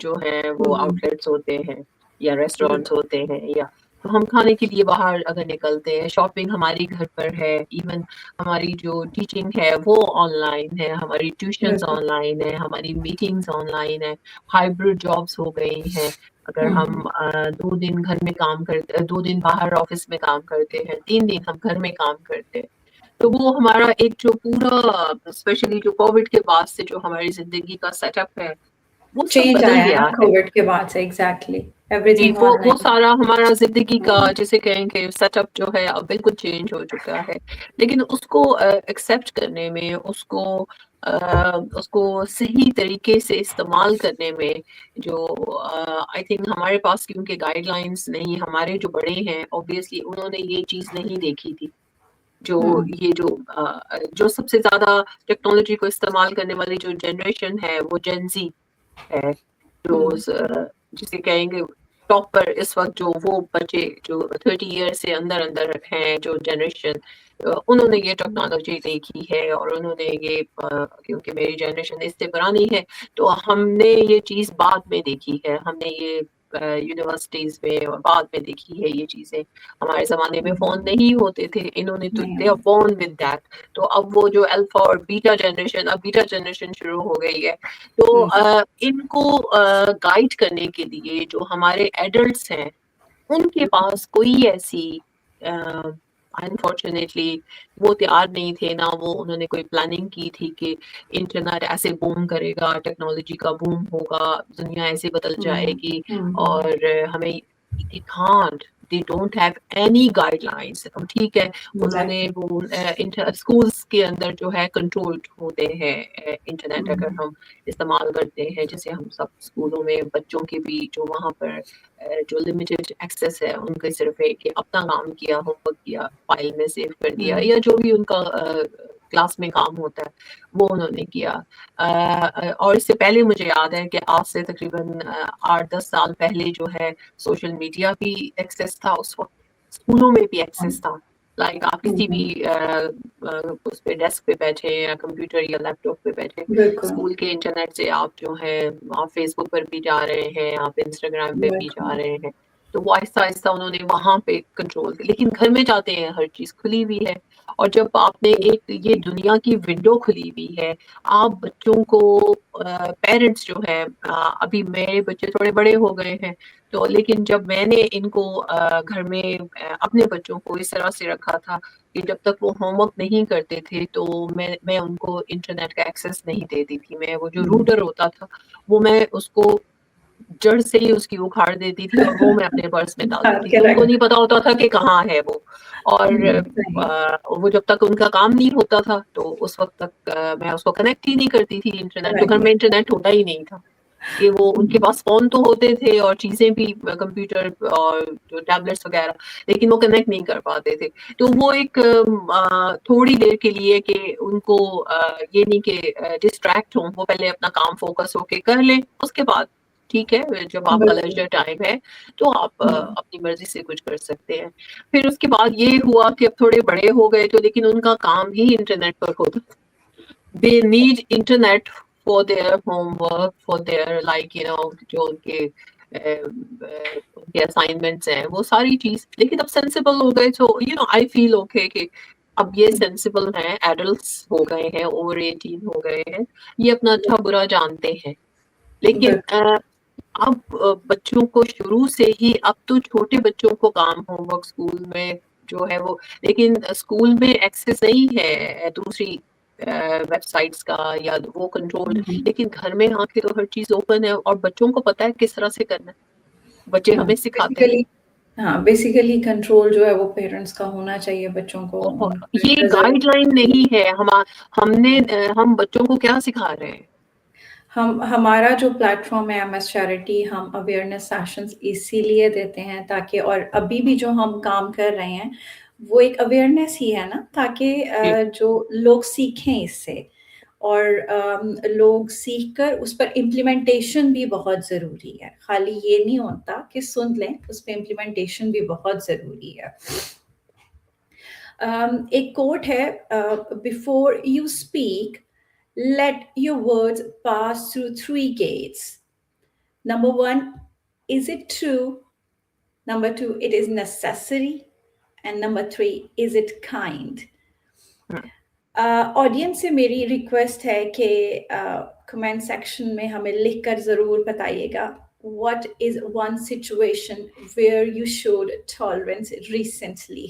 جو ہے وہ آؤٹ لیٹس ہوتے ہیں یا ریسٹورینٹس ہوتے ہیں, یا تو ہم کھانے کے لیے باہر اگر نکلتے ہیں, شاپنگ ہماری گھر پر ہے. ایون ہماری جو ٹیچنگ ہے وہ آن لائن ہے, ہماری ٹیوشنز آن لائن ہے, ہماری میٹنگز آن لائن ہے. ہائبرڈ جابس ہو گئی ہیں. اگر ہم 2 دن گھر میں کام کرتے, 2 دن باہر آفس میں کام کرتے ہیں, 3 دن ہم گھر میں کام کرتے ہیں, تو وہ ہمارا ایک جو پورا اسپیشلی جو کووڈ کے بعد سے جو ہماری زندگی کا سیٹ اپ ہے وہ سب چینج بدل آیا ہے نا گیا ہے. کووڈ کے بعد سے. Exactly everything online. سارا ہمارا زندگی کا جسے کہیں کہ سیٹ اپ جو ہے اب بالکل چینج ہو چکا ہے. لیکن اس کو ایکسیپٹ کرنے میں, اس کو صحیح طریقے سے استعمال کرنے میں, جو آئی تھنک ہمارے پاس کیونکہ گائیڈ لائنس نہیں, ہمارے جو بڑے ہیں اوبویسلی انہوں نے یہ چیز نہیں دیکھی تھی. یہ جو سب سے زیادہ ٹیکنالوجی کو استعمال کرنے والی جو جنریشن ہے وہ جین زی ہے, جو جسے کہیں گے ٹاپ پر اس وقت جو وہ بچے جو 30 ایئر سے اندر ہیں, جو جنریشن, انہوں نے یہ ٹیکنالوجی دیکھی ہے. اور انہوں نے یہ, کیونکہ میری جنریشن اس سے پرانی ہے تو ہم نے یہ چیز بعد میں دیکھی ہے. ہم نے یہ یونیورسٹیز میں اور بعد میں دیکھی ہے یہ چیزیں. ہمارے زمانے میں فون نہیں ہوتے تھے, انہوں نے تو they are born with that. تو اب وہ جو الفا اور بیٹا جنریشن, اب بیٹا جنریشن شروع ہو گئی ہے. تو ان کو گائیڈ کرنے کے لیے جو ہمارے ایڈلٹس ہیں ان کے پاس کوئی ایسی انفارچونیٹلی وہ تیار نہیں تھے نا, وہ انہوں نے کوئی پلاننگ کی تھی کہ انٹرنیٹ ایسے بوم کرے گا, ٹیکنالوجی کا بوم ہوگا, دنیا ایسے بدل جائے گی, اور ہمیں they don't have any guidelines. ٹھیک ہے انہوں نے وہ اسکولس کے اندر جو ہے کنٹرول ہوتے ہیں انٹرنیٹ اگر ہم استعمال کرتے ہیں، جیسے ہم سب اسکولوں میں بچوں کے بھی جو وہاں پر جو لمیٹڈ ایکسیس ہے ان کے صرف ہے کہ اپنا کام کیا، ہوم ورک کیا، فائل میں سیو کر دیا، یا جو بھی ان کا کلاس میں کام ہوتا ہے وہ انہوں نے کیا. اور اس سے پہلے مجھے یاد ہے کہ آج سے تقریباً 8-10 سال پہلے جو ہے سوشل میڈیا بھی ایکسیس تھا، اس وقت اسکولوں میں بھی ایکسیس تھا. لائک آپ کسی بھی اس پہ ڈیسک پہ بیٹھے یا کمپیوٹر یا لیپ ٹاپ پہ بیٹھے، اسکول کے انٹرنیٹ سے آپ جو ہے آپ فیس بک پر بھی جا رہے ہیں، آپ انسٹاگرام پہ بھی جا رہے ہیں. تو وہ آہستہ آہستہ انہوں نے وہاں پہ کنٹرول کیا. لیکن گھر میں جاتے ہیں ہر چیز کھلی ہوئی ہے، اور جب آپ نے ایک یہ دنیا کی ونڈو کھلی ہوئی ہے، آپ بچوں کو پیرنٹس جو ہے ابھی میرے بچے تھوڑے بڑے ہو گئے ہیں تو، لیکن جب میں نے ان کو گھر میں اپنے بچوں کو اس طرح سے رکھا تھا کہ جب تک وہ ہوم ورک نہیں کرتے تھے تو میں ان کو انٹرنیٹ کا ایکسیس نہیں دیتی تھی. میں وہ جو روٹر ہوتا تھا وہ میں اس کو جڑ سے ہی اس کی اکھاڑ دیتی تھی اور وہ میں اپنے پرس میں ڈالتی تھی کہ ان کو نہیں پتا ہوتا تھا کہ کہاں ہے وہ. اور وہ جب تک ان کا کام نہیں ہوتا تھا تو اس وقت تک میں اس کو کنیکٹ ہی نہیں کرتی تھی انٹرنیٹ. تو گھر میں انٹرنیٹ ہوتا ہی نہیں تھا کہ وہ ان کے پاس فون تو ہوتے تھے اور چیزیں بھی کمپیوٹر اور جو ٹیبلیٹس وغیرہ، لیکن وہ کنیکٹ نہیں کر پاتے تھے. تو وہ ایک تھوڑی دیر کے لیے کہ ان کو یہ نہیں کہ ڈسٹریکٹ ہوں، وہ پہلے اپنا کام فوکس ہو کے کر لیں، اس کے بعد ٹھیک ہے جب آپ کا لیجر ٹائم ہے تو آپ اپنی مرضی سے کچھ کر سکتے ہیں. پھر اس کے بعد یہ ہوا کہ اب تھوڑے بڑے ہو گئے تو، لیکن ان کا کام ہی انٹرنیٹ پر ہوتا. They need internet for their homework, for their like جو ان کے اسائنمنٹس ہیں وہ ساری چیز. لیکن اب سینسیبل ہو گئے تو I feel okay کہ اب یہ سینسیبل ہیں، ایڈلٹس ہو گئے ہیں، اوور 18 ہو گئے ہیں، یہ اپنا اچھا برا جانتے ہیں. لیکن اب بچوں کو شروع سے ہی، اب تو چھوٹے بچوں کو کام ہوم ورک اسکول میں جو ہے وہ، لیکن اسکول میں ایکسیس نہیں ہے دوسری ویب سائٹس کا یا وہ کنٹرول، لیکن گھر میں آ کے تو ہر چیز اوپن ہے اور بچوں کو پتا ہے کس طرح سے کرنا ہے. بچے ہمیں سکھاتے ہیں. ہاں بیسیکلی کنٹرول جو ہے وہ پیرنٹس کا ہونا چاہیے بچوں کو. یہ گائیڈ لائن نہیں ہے. ہم بچوں کو کیا سکھا رہے ہیں؟ ہمارا جو پلیٹ فارم ہے MS چیریٹی، ہم اویئرنیس سیشنز اسی لیے دیتے ہیں تاکہ، اور ابھی بھی جو ہم کام کر رہے ہیں وہ ایک اویئرنیس ہی ہے نا، تاکہ جو لوگ سیکھیں اس سے، اور لوگ سیکھ کر اس پر امپلیمنٹیشن بھی بہت ضروری ہے. خالی یہ نہیں ہوتا کہ سن لیں، اس پہ امپلیمنٹیشن بھی بہت ضروری ہے. ایک کوٹ ہے، before you speak let your words pass through 3 gates. Number 1, is it true? Number 2, it is necessary. And number 3, is it kind? Audience سے میری ریکویسٹ ہے کہ کمنٹ سیکشن میں ہمیں لکھ کر ضرور بتائیے گا what is one situation where you showed tolerance recently.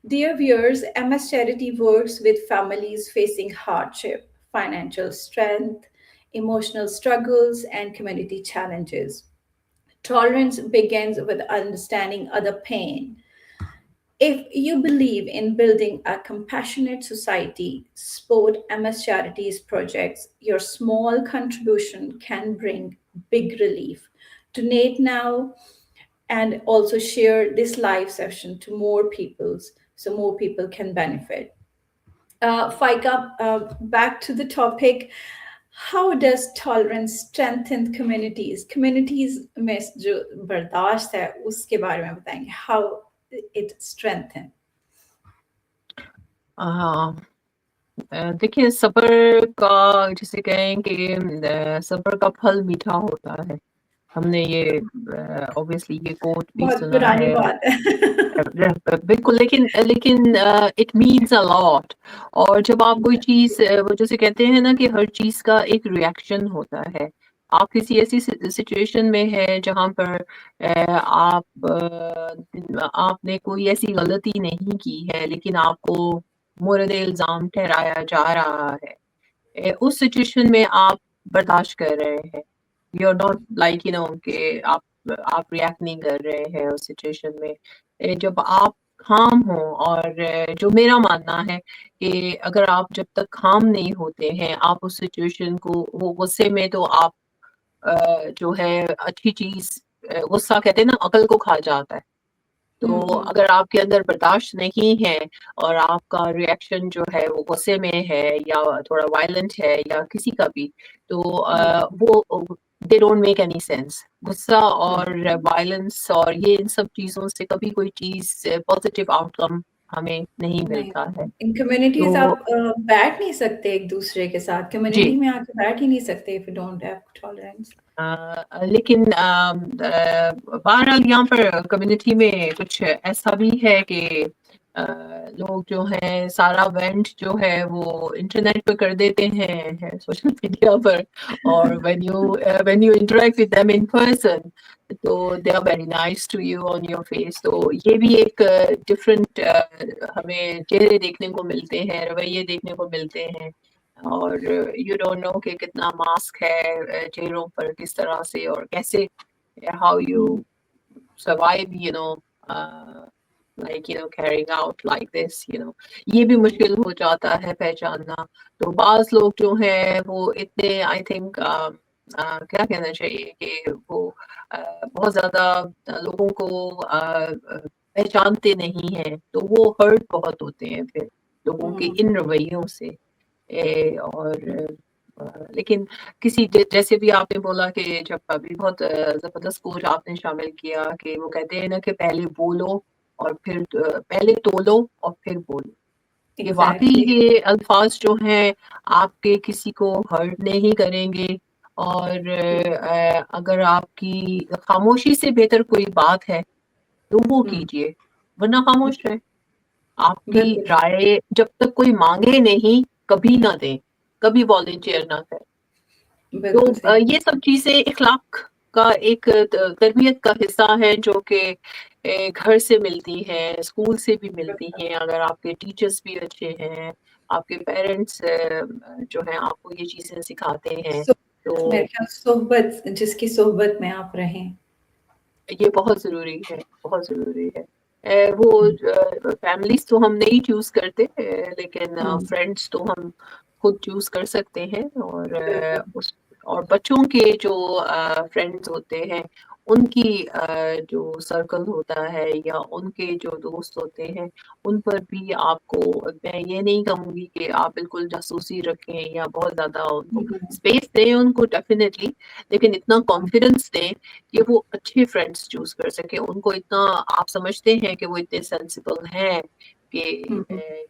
Dear viewers, MS Charity works with families facing hardship, financial strength, emotional struggles, and community challenges. Tolerance begins with understanding other pain. If you believe in building a compassionate society, support MS Charities projects. Your small contribution can bring big relief. Donate now and also share this live session to more people so more people can benefit. Faika, back to the topic. How does tolerance strengthen communities? Communities میں جو برداشت ہے اس کے بارے میں بتائیں گے. How it strengthen. دیکھیے صبر کا، جسے کہیں کہ صبر کا پھل میٹھا ہوتا ہے. ہم نے یہ obviously یہ کوٹ بھی بہت سنا پرانی ہے. بات ہے. بالکل. لیکن اٹ مینس اے لاٹ. اور جب آپ کوئی چیز، وہ جیسے کہتے ہیں نا کہ ہر چیز کا ایک ریئیکشن ہوتا ہے. آپ کسی ایسی سچویشن میں ہے جہاں پر آپ نے کوئی ایسی غلطی نہیں کی ہے لیکن آپ کو مورد الزام ٹھہرایا جا رہا ہے. اس سچویشن میں آپ برداشت کر رہے ہیں. یو آر ناٹ لائک کہ آپ آپ ریئیکٹ نہیں کر رہے ہیں اس سچویشن میں. جب آپ کام ہوں اور جو میرا ماننا ہے کہ اگر آپ جب تک کام نہیں ہوتے ہیں آپ اس سچویشن کو وہ غصے میں تو آپ جو ہے اچھی چیز غصہ کہتے ہیں نا عقل کو کھا جاتا ہے. تو اگر آپ کے اندر برداشت نہیں ہے اور آپ کا ریئیکشن جو ہے وہ غصے میں ہے یا تھوڑا وائلنٹ ہے یا کسی کا بھی تو وہ they don't make any sense. غصہ اور وائلنس اور یہ ان سب چیزوں سے کبھی کوئی چیز پازیٹیو آؤٹ کم ہمیں نہیں نہیں ملتا ہے. ان کمیونٹیز تو آپ بیٹھ نہیں سکتے ایک دوسرے کے ساتھ, جی کمیونٹی میں آ کے بیٹھ ہی نہیں سکتے if you don't have tolerance. لیکن بہرحال یہاں پر کمیونٹی میں کچھ ایسا بھی ہے کہ لوگ جو ہیں سارا وینٹ جو ہے وہ انٹرنیٹ پہ کر دیتے ہیں سوشل میڈیا پر, اور when you interact with them in person تو they are very nice to you on your face. تو یہ بھی ایک ڈفرینٹ ہمیں چہرے دیکھنے کو ملتے ہیں, رویے دیکھنے کو ملتے ہیں, اور یو ڈونٹ نو کہ کتنا ماسک ہے چہروں پر کس طرح سے اور کیسے how you survive like carrying out like this یہ بھی مشکل ہو جاتا ہے پہچاننا. تو بعض لوگ جو ہیں وہ اتنے آئی تھنک کیا کہنا چاہیے کہ وہ بہت زیادہ لوگوں کو پہچانتے نہیں ہیں تو وہ ہرٹ بہت ہوتے ہیں پھر لوگوں کے ان رویوں سے. اور لیکن کسی جیسے بھی آپ نے بولا کہ جب ابھی بہت زبردست کوچ آپ نے شامل کیا کہ وہ کہتے ہیں نا کہ پہلے بولو اور پھر پہلے تولو اور پھر بولو. یہ واقعی Exactly. یہ الفاظ جو ہیں آپ کے کسی کو ہرٹ نہیں کریں گے, اور اگر آپ کی خاموشی سے بہتر کوئی بات ہے تو وہ کیجیے, ورنہ خاموش رہے. آپ کی بالکل رائے جب تک کوئی مانگے نہیں کبھی نہ دیں, کبھی والنٹیئر نہ کریں. تو بالکل صحیح. یہ سب چیزیں اخلاق کا ایک تربیت کا حصہ ہے جو کہ گھر سے ملتی ہے, اسکول سے بھی ملتی ہیں. اگر آپ کے ٹیچرس بھی اچھے ہیں, آپ کے پیرنٹس جو ہیں آپ کو یہ چیزیں سکھاتے ہیں تو میرے خیال صحبت, جس کی صحبت میں آپ رہیں, یہ بہت ضروری ہے, بہت ضروری ہے. وہ فیملیز تو ہم نہیں چوز کرتے لیکن فرینڈس تو ہم خود چوز کر سکتے ہیں. اور بچوں کے جو فرینڈز ہوتے ہیں ان کی جو سرکل ہوتا ہے یا ان کے جو دوست ہوتے ہیں ان پر بھی آپ کو, میں یہ نہیں کہوں گی کہ آپ بالکل جاسوسی رکھیں یا بہت زیادہ ان کو اسپیس دیں ان کو ڈیفینیٹلی, لیکن اتنا کانفیڈنس دیں کہ وہ اچھے فرینڈس چوز کر سکیں. ان کو اتنا آپ سمجھتے ہیں کہ وہ اتنے سینسیبل ہیں کہ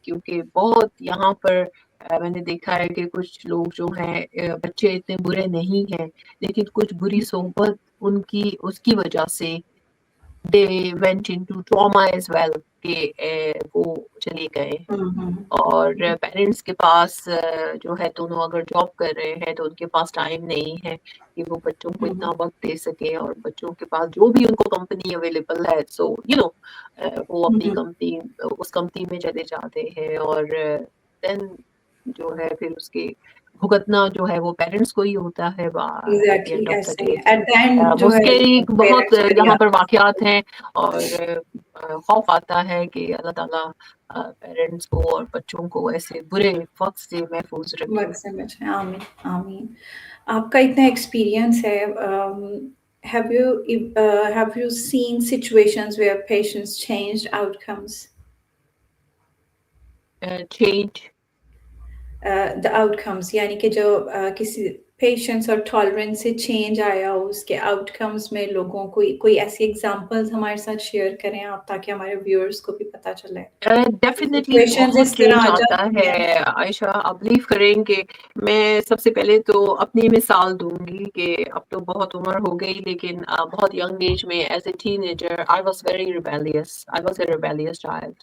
کیونکہ بہت یہاں پر میں نے دیکھا ہے کہ کچھ لوگ جو ہیں بچے اتنے برے نہیں ہیں لیکن کچھ بری صحبت ان کی اس کی وجہ سے they went into trauma as well کہ وہ چلے گئے. اور پیرنٹس کے پاس جو ہے دونوں اگر جاب کر رہے ہیں تو ان کے پاس ٹائم نہیں ہے کہ وہ بچوں کو اتنا وقت دے سکے, اور بچوں کے پاس جو بھی ان کو کمپنی اویلیبل ہے سو وہ اپنی کمپنی اس کمپنی میں چلے جاتے ہیں, اور دین جو ہے پھر اس کے بھگتنا جو ہے وہ پیرنٹس کو ہی ہوتا ہے at the exactly end of the ایسے ڈے. ہی ایٹ دا اینڈ جو ہے مسکری بہت پیرنٹس پہ یہاں پر آتا واقعات ہیں, اور خوف آتا ہے کہ اللہ تعالیٰ پیرنٹس کو اور بچوں کو ایسے برے وقت سے محفوظ ہے رکھے. وقت سے بچیں. آمین آمین. آپ کا اتنا ایکسپیرئنس ہے, have you seen situations where patients changed outcomes? Change the آؤٹ کمس یعنی کہ جو کسی پیشنس اور ٹالرنس سے چینج آیا ہو اس کے آؤٹ کمس میں لوگوں کو کوئی ایسی ایگزامپلز ہمارے ساتھ شیئر کریں آپ تاکہ ہمارے ویورز کو بھی پتہ چلے. ڈیفینیٹلی سچویشنز بہت اس طرح چینج آ آتا جاتی ہیں. ہے عائشہ. آپ بلیو کریں کہ میں سب سے پہلے تو اپنی مثال دوں گی کہ اب تو بہت عمر ہو گئی لیکن بہت ینگ ایج میں as a ten ager I was very rebellious, I was a rebellious child.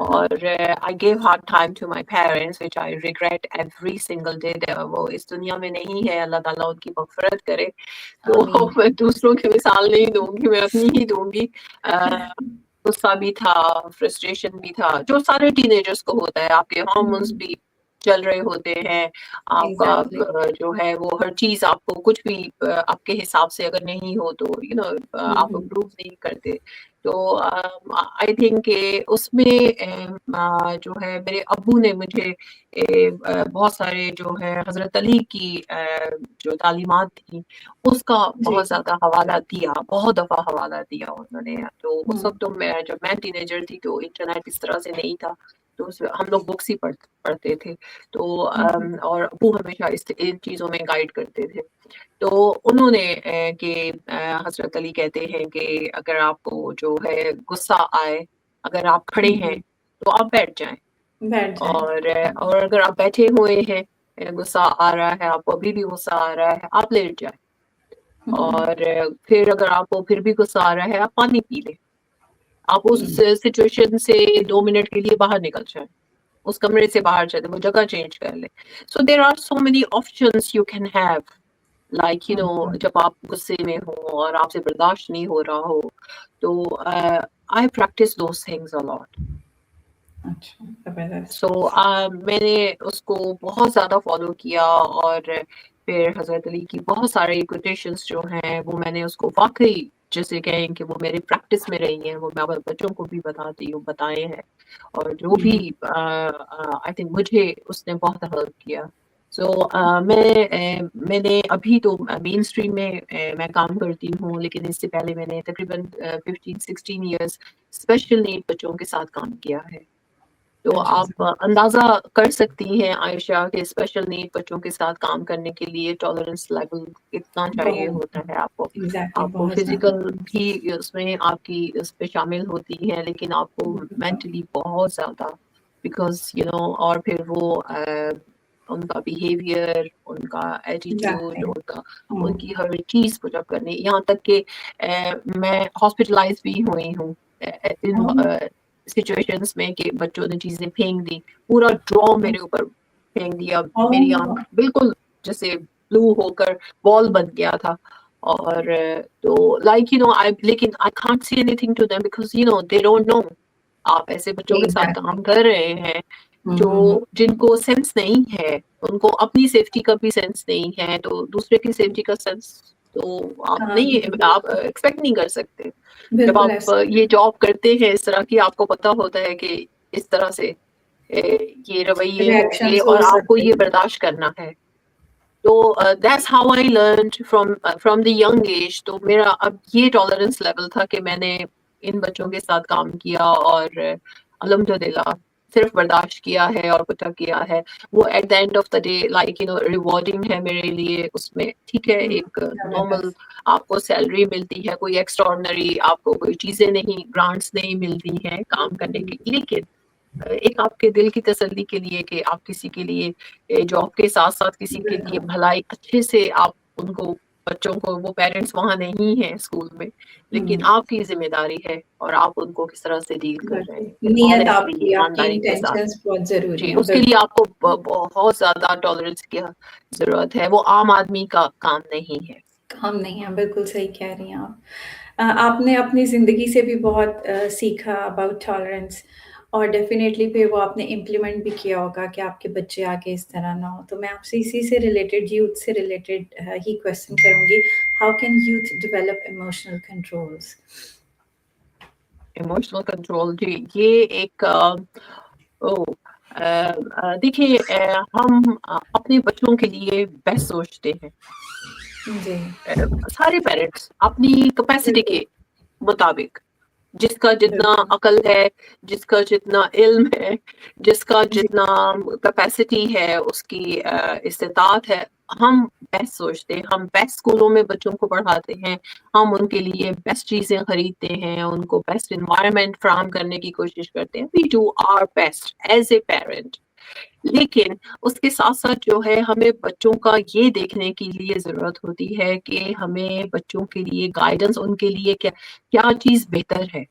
اور I gave hard time to my parents which I regret every single day. وہ اس دنیا میں نہیں ہے, اللہ تعالیٰ ان کی مغفرت کرے. تو میں دوسروں کی مثال نہیں دوں گی, میں اپنی ہی دوں گی. غصہ بھی تھا, فرسٹریشن بھی تھا, جو سارے ٹین ایجرس کو ہوتا ہے. آپ کے ہارمونس بھی چل رہے ہوتے ہیں، آپ کا Exactly. جو ہے وہ ہر چیز آپ کو کچھ بھی آپ کے حساب سے اگر نہیں ہو تو آپ Mhm. اپروو نہیں کرتے. تو آئی تھنک کہ اس میں جو ہے میرے ابو نے مجھے بہت سارے جو ہے حضرت علی کی جو تعلیمات تھی اس کا جی. بہت زیادہ حوالہ دیا، بہت دفعہ حوالہ دیا انہوں نے. تو اس وقت ہوں. تو جب میں ٹین ایجر تھی تو انٹرنیٹ اس طرح سے نہیں تھا، تو ہم لوگ بکس ہی پڑھتے تھے. تو اور ابو ہمیشہ ان چیزوں میں گائیڈ کرتے تھے. تو انہوں نے کہ حضرت علی کہتے ہیں کہ اگر آپ کو جو ہے غصہ آئے، اگر آپ کھڑے ہیں تو آپ بیٹھ جائیں، بیٹھ جائیں. اور اگر آپ بیٹھے ہوئے ہیں، غصہ آ رہا ہے، آپ کو ابھی بھی غصہ آ رہا ہے، آپ لیٹ جائیں. اور پھر اگر آپ کو پھر بھی غصہ آ رہا ہے، آپ پانی پی لیں، آپ اس سچویشن سے 2 منٹ کے لیے باہر نکل جائیں، اس کمرے سے باہر چلے، وہ جگہ چینج کر لیں. So there are so many options you can have, like جب آپ غصے میں ہو اور آپ سے برداشت نہیں ہو رہا ہو تو آئی پریکٹس دوز تھنگز اے لاٹ. اچھا، زبردست. سو میں نے اس کو بہت زیادہ فالو کیا. اور پھر حضرت علی کی بہت سارے کوٹیشنس جو ہیں وہ میں نے اس کو واقعی جیسے کہیں کہ وہ میری پریکٹس میں رہی ہیں، وہ میں بچوں کو بھی بتاتی ہوں، بتائے ہیں. اور جو بھی آئی تھنک مجھے اس نے بہت ہیلپ کیا. سو میں نے ابھی تو مین اسٹریم میں میں کام کرتی ہوں، لیکن اس سے پہلے میں نے تقریباً 15-16 ایئرس اسپیشل نیڈ بچوں کے ساتھ کام کیا ہے. تو اچھا. آپ اندازہ کر سکتی ہیں عائشہ کہ اسپیشل نیڈ بچوں کے ساتھ کام کرنے کے لیے ٹالرنس لیول کتنا چاہیے بہت. ہوتا ہے آپ کو. ایگزیکٹلی، آپ کو بہت زیادہ. فزیکل بھی اس میں آپ کی اس پہ شامل ہوتی ہے، لیکن آپ کو مینٹلی بہت زیادہ، بیکاز اور پھر وہ ان کا بیہیویئر، ان کا ایٹیٹیوڈ، ایگزیکٹلی. ان کی ہر چیز کو جب کرنے، یہاں تک کہ میں ہاسپٹلائز بھی ہوئی ہوں سچویشنز میں کہ بچوں نے چیزیں پھینک دی، پورا ڈرا میرے اوپر پھینک دیا، میری آنکھ بالکل جیسے بلو ہو کر بال بن گیا تھا. اور تو لائک لیکن I can't see anything to them because they don't know. آپ ایسے بچوں کے ساتھ ایگزیکٹلی. کام کر رہے ہیں جن کو سینس نہیں ہے، ان کو اپنی سیفٹی کا بھی سینس نہیں ہے، تو دوسرے کی سیفٹی کا سینس تو آپ ایکسپیکٹ نہیں کر سکتے. جب بالکل آپ ایسا. یہ جاب کرتے ہیں اس طرح کی، آپ کو پتا ہوتا ہے کہ اس طرح سے یہ رویے ہوں گے ریئیکشنز ہو اور آپ کو سکتے یہ ہیں. برداشت کرنا ہے. تو that's how I learned from the young age. تو میرا اب یہ ٹالرنس لیول تھا کہ میں نے ان بچوں کے ساتھ کام کیا اور الحمدللہ صرف برداشت کیا ہے اور کچھ کیا ہے. وہ at the end of the day like rewarding ہے میرے لیے. اس میں ٹھیک ہے ایک نارمل آپ کو سیلری ملتی ہے، کوئی ایکسٹراڈنری آپ کو کوئی چیزیں نہیں، گرانٹس نہیں ملتی ہیں کام کرنے کی، لیکن ایک آپ کے دل کی تسلی کے لیے کہ آپ کسی کے لیے جاب کے ساتھ ساتھ کسی کے لیے بالکل. بھلائی اچھے سے آپ ان کو بچوں کو، وہ پیرنٹس وہاں نہیں ہیں اسکول میں، لیکن آپ کی ذمہ داری ہے اور آپ ان کو کس طرح سے ڈیل کر رہے بالکل، ہیں نیت آپ آنےسٹلی، کی، آپ کی ایمانداری کے ساتھ. انٹینشنز بہت ضروری جی ہیں. اس کے لیے بالکل. آپ کو بہت زیادہ ٹالرنس کی ضرورت ہے، وہ عام آدمی کا کام نہیں ہے. ہم نہیں ہیں. بالکل صحیح کہہ رہی ہیں آپ. آپ نے اپنی زندگی سے بھی بہت سیکھا اباؤٹ ٹالرنس، اور ڈیفینیٹلی پھر وہ آپ نے امپلیمنٹ بھی کیا ہوگا کہ آپ کے بچے آگے اس طرح نہ ہو. تو میں آپ سے اسی سے ریلیٹڈ، یوتھ سے ریلیٹڈ ہی کویشچن کروں گی. How can youth develop emotional controls? Emotional control, جی یہ ایک دیکھیے ہم اپنے بچوں کے لیے بیسٹ سوچتے ہیں. جی. سارے پیرنٹس اپنی کیپیسٹی بالکل. کے مطابق، جس کا جتنا بالکل. عقل ہے، جس کا جتنا علم ہے، جس کا جی. جتنا کیپیسٹی ہے، اس کی استطاعت ہے، ہم بیسٹ سوچتے ہیں. ہم بیسٹ اسکولوں میں بچوں کو پڑھاتے ہیں، ہم ان کے لیے بیسٹ چیزیں خریدتے ہیں، ان کو بیسٹ انوائرمنٹ فراہم کرنے کی کوشش کرتے ہیں. We do our best as a parent. لیکن اس کے ساتھ ساتھ جو ہے ہمیں بچوں کا یہ دیکھنے کے لیے ضرورت ہوتی ہے کہ ہمیں بچوں کے لیے گائیڈنس، ان کے لیے کیا چیز بہتر ہے،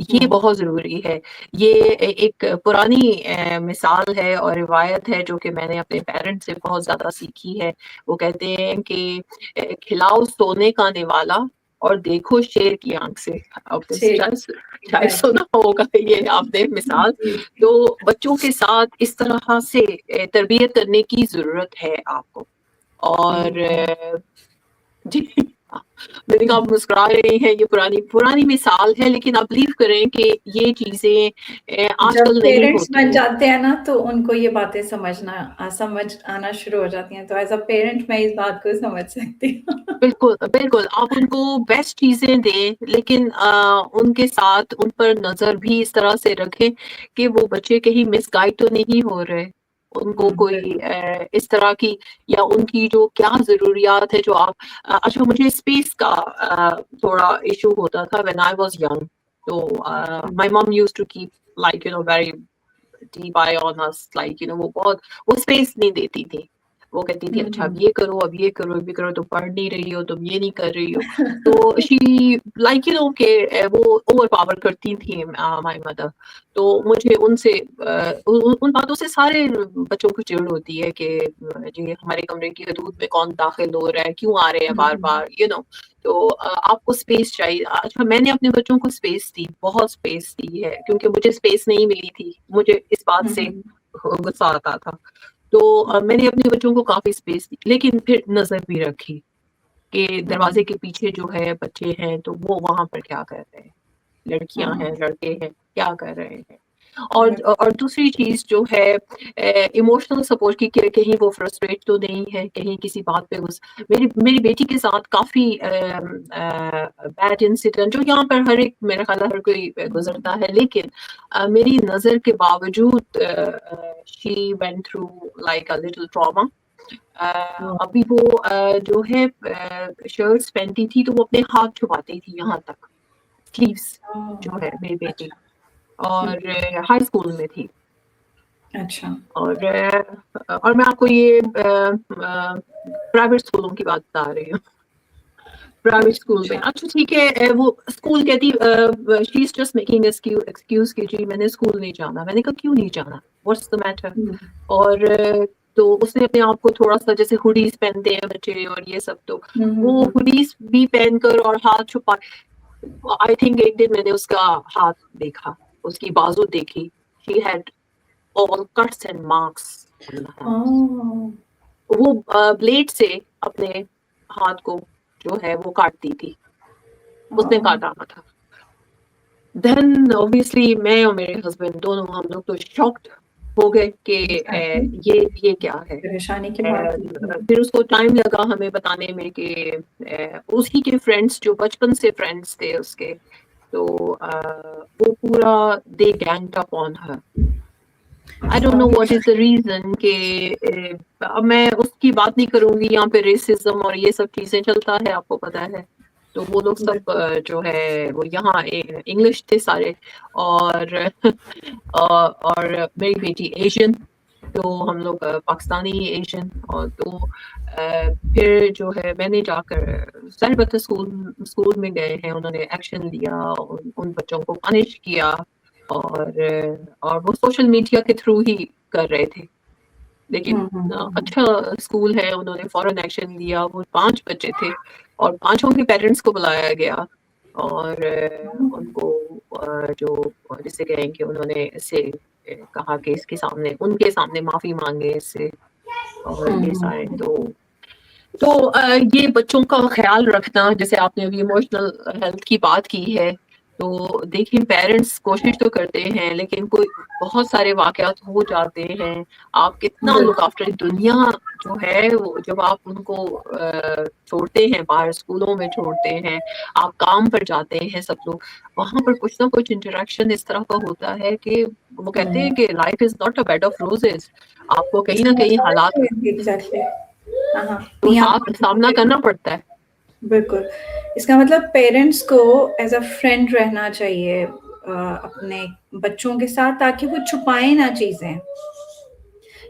یہ بہت ضروری ہے. یہ ایک پرانی مثال ہے اور روایت ہے جو کہ میں نے اپنے پیرنٹ سے بہت زیادہ سیکھی ہے. وہ کہتے ہیں کہ کھلاؤ سونے کا نوالا اور دیکھو شیر کی آنکھ سے. اب شیر شاید سنا ہوگا یہ آپ نے مثال. تو بچوں کے ساتھ اس طرح سے تربیت کرنے کی ضرورت ہے آپ کو. اور جی میں نے کہا آپ مسکرا رہے ہیں, یہ پرانی مثال ہے, لیکن آپ بلیو کریں کہ یہ چیزیں آج جب کل نہیں پیرنٹس ہوتی بن ہیں. جاتے ہیں نا تو ان کو یہ باتیں سمجھ آنا شروع ہو جاتی ہیں. تو ایز اے پیرنٹ میں اس بات کو سمجھ سکتی ہوں. بالکل آپ ان کو بیسٹ چیزیں دیں, لیکن ان کے ساتھ ان پر نظر بھی اس طرح سے رکھیں کہ وہ بچے کہیں مس گائیڈ تو نہیں ہو رہے, ان کو کوئی اس طرح کی یا ان کی جو کیا ضروریات ہے جو آپ. اچھا مجھے اسپیس کا تھوڑا ایشو ہوتا تھا when I was young. تو my mom used to keep like very deep eye on us, like وہ بہت وہ اسپیس نہیں دیتی تھی. وہ کہتی تھی اچھا اب یہ کرو, اب یہ کرو, اب یہ کرو, تم پڑھ نہیں رہی ہو, تم یہ نہیں کر رہی ہو. تو شی لائک کہ وہ اوور پاور کرتی تھی مائی مدر. تو مجھے ان سے ان باتوں سے سارے بچوں کو چڑ ہوتی ہے کہ جی ہمارے کمرے کی حدود میں کون داخل ہو رہا ہے, کیوں آ رہے ہیں بار بار تو آپ کو اسپیس چاہیے. اچھا میں نے اپنے بچوں کو اسپیس دی, بہت اسپیس دی ہے, کیونکہ مجھے اسپیس نہیں ملی تھی. مجھے اس بات سے غصہ آتا تھا. تو میں نے اپنے بچوں کو کافی اسپیس دی, لیکن پھر نظر بھی رکھی کہ دروازے کے پیچھے جو ہے بچے ہیں تو وہ وہاں پر کیا کر رہے ہیں, لڑکیاں ہیں لڑکے ہیں کیا کر رہے ہیں. اور دوسری چیز جو ہے ایموشنل سپورٹ کی, کہ کہیں وہ فرسٹریٹ تو نہیں ہے, کہیں کسی بات پہ میری بیٹی کے ساتھ کافی بیڈ انسیڈنٹ جو یہاں پر ہر ایک میرا خیال ہر کوئی گزرتا ہے, لیکن میری نظر کے باوجود she went through like a little trauma. ابھی وہ جو ہے شرٹس پہنتی تھی تو وہ اپنے ہاتھ چھپاتی تھی یہاں تک, سلیوز جو ہے میری بیٹی, اور ہائی اسکول میں تھی. اچھا. اور میں آپ کو یہ پرائیویٹ اسکولوں کی بات بتا رہی ہوں. پرائیویٹ اسکول میں اچھا ٹھیک ہے, وہ اسکول کہتی شی از جسٹ میکنگ ایکسکیوز کہ جی میں نے اسکول نہیں جانا. میں نے کہا کیوں نہیں جانا, واٹس دا میٹر. اور تو اس نے اپنے آپ کو تھوڑا سا جیسے ہوڈیز پہنتے ہیں بچے اور یہ سب, تو وہ ہوڈیز بھی پہن کر اور ہاتھ چھپا. آئی تھنک ایک دن میں نے اس کا ہاتھ دیکھا, اس کی بازو دیکھی, she had all cuts and marks on the hands. وہ بلیڈ سے اپنے ہاتھ کو جو ہے وہ کاٹتی تھی, اس نے کاٹا تھا. دین obviously میں اور میرے ہسبینڈ دونوں ہم لوگ تو شاکڈ ہو گئے کہ یہ کیا ہے. پریشانی کی بات. پھر اس کو ٹائم لگا ہمیں بتانے میں کہ اسی کے فرینڈس جو بچپن سے فرینڈس تھے اس کے, تو وہ پورا دے گینگڈ اپ آن ہر. I don't know what is the reason کہ اب میں اس کی بات نہیں کروں گی. یہاں پہ ریسزم اور یہ سب چیزیں چلتا ہے, آپ کو پتا ہے. تو وہ لوگ سب جو ہے وہ یہاں انگلش تھے سارے, اور میری بیٹی ایشین, تو ہم لوگ پاکستانی ایشین. اور تو پھر جو ہے میں نے جا کر سارے بچے اسکول میں گئے ہیں, انہوں نے ایکشن لیا, ان بچوں کو پنش کیا, اور وہ سوشل میڈیا کے تھرو ہی کر رہے تھے. لیکن اچھا اسکول ہے, انہوں نے فوراً ایکشن لیا. وہ 5 بچے تھے اور 5 کے پیرنٹس کو بلایا گیا, اور ان کو جو جسے کہیں کہ انہوں نے اسے کہا کہ اس کے سامنے ان کے سامنے معافی مانگے اس سے, اور یہ سارے. تو یہ بچوں کا خیال رکھنا, جیسے آپ نے ابھی ایموشنل ہیلتھ کی بات کی ہے, تو دیکھیں پیرنٹس کوشش تو کرتے ہیں, لیکن کوئی بہت سارے واقعات ہو جاتے ہیں. آپ کتنا لک آفٹر دنیا جو ہے, وہ جب آپ ان کو چھوڑتے ہیں باہر, اسکولوں میں چھوڑتے ہیں, آپ کام پر جاتے ہیں, سب لوگ وہاں پر کچھ نہ کچھ انٹریکشن اس طرح کا ہوتا ہے کہ وہ کہتے ہیں کہ life is not a bad of roses. آپ کو کہیں نہ کہیں حالات تو سامنا کرنا پڑتا ہے. بالکل. اس کا مطلب پیرنٹس کو ایز اے فرینڈ رہنا چاہیے اپنے بچوں کے ساتھ, تاکہ وہ چھپائیں نہ چیزیں.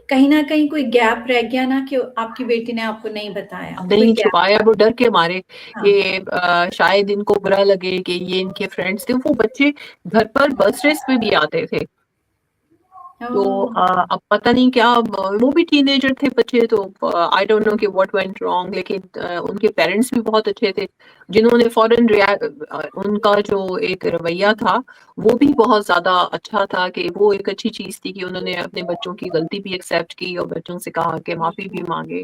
کہیں نہ کہیں کوئی گیپ رہ گیا نا, کہ آپ کی بیٹی نے آپ کو نہیں بتایا, نہیں چھپایا, وہ ڈر کے مارے کہ شاید ان کو برا لگے کہ یہ ان کے فرینڈس تھے. وہ بچے گھر پر بس ریس میں بھی آتے تھے, تو اب پتہ نہیں کیا، وہ بھی ٹین ایجر تھے بچے، تو آئی ڈونٹ نو کہ واٹ وینٹ رانگ، لیکن ان کے پیرنٹس بھی بہت اچھے تھے، جنہوں نے فوراً ان کا جو ایک رویہ تھا وہ بھی بہت زیادہ اچھا تھا، کہ وہ ایک اچھی چیز تھی کہ انہوں نے اپنے بچوں کی غلطی بھی ایکسیپٹ کی اور بچوں سے کہا کہ معافی بھی مانگے،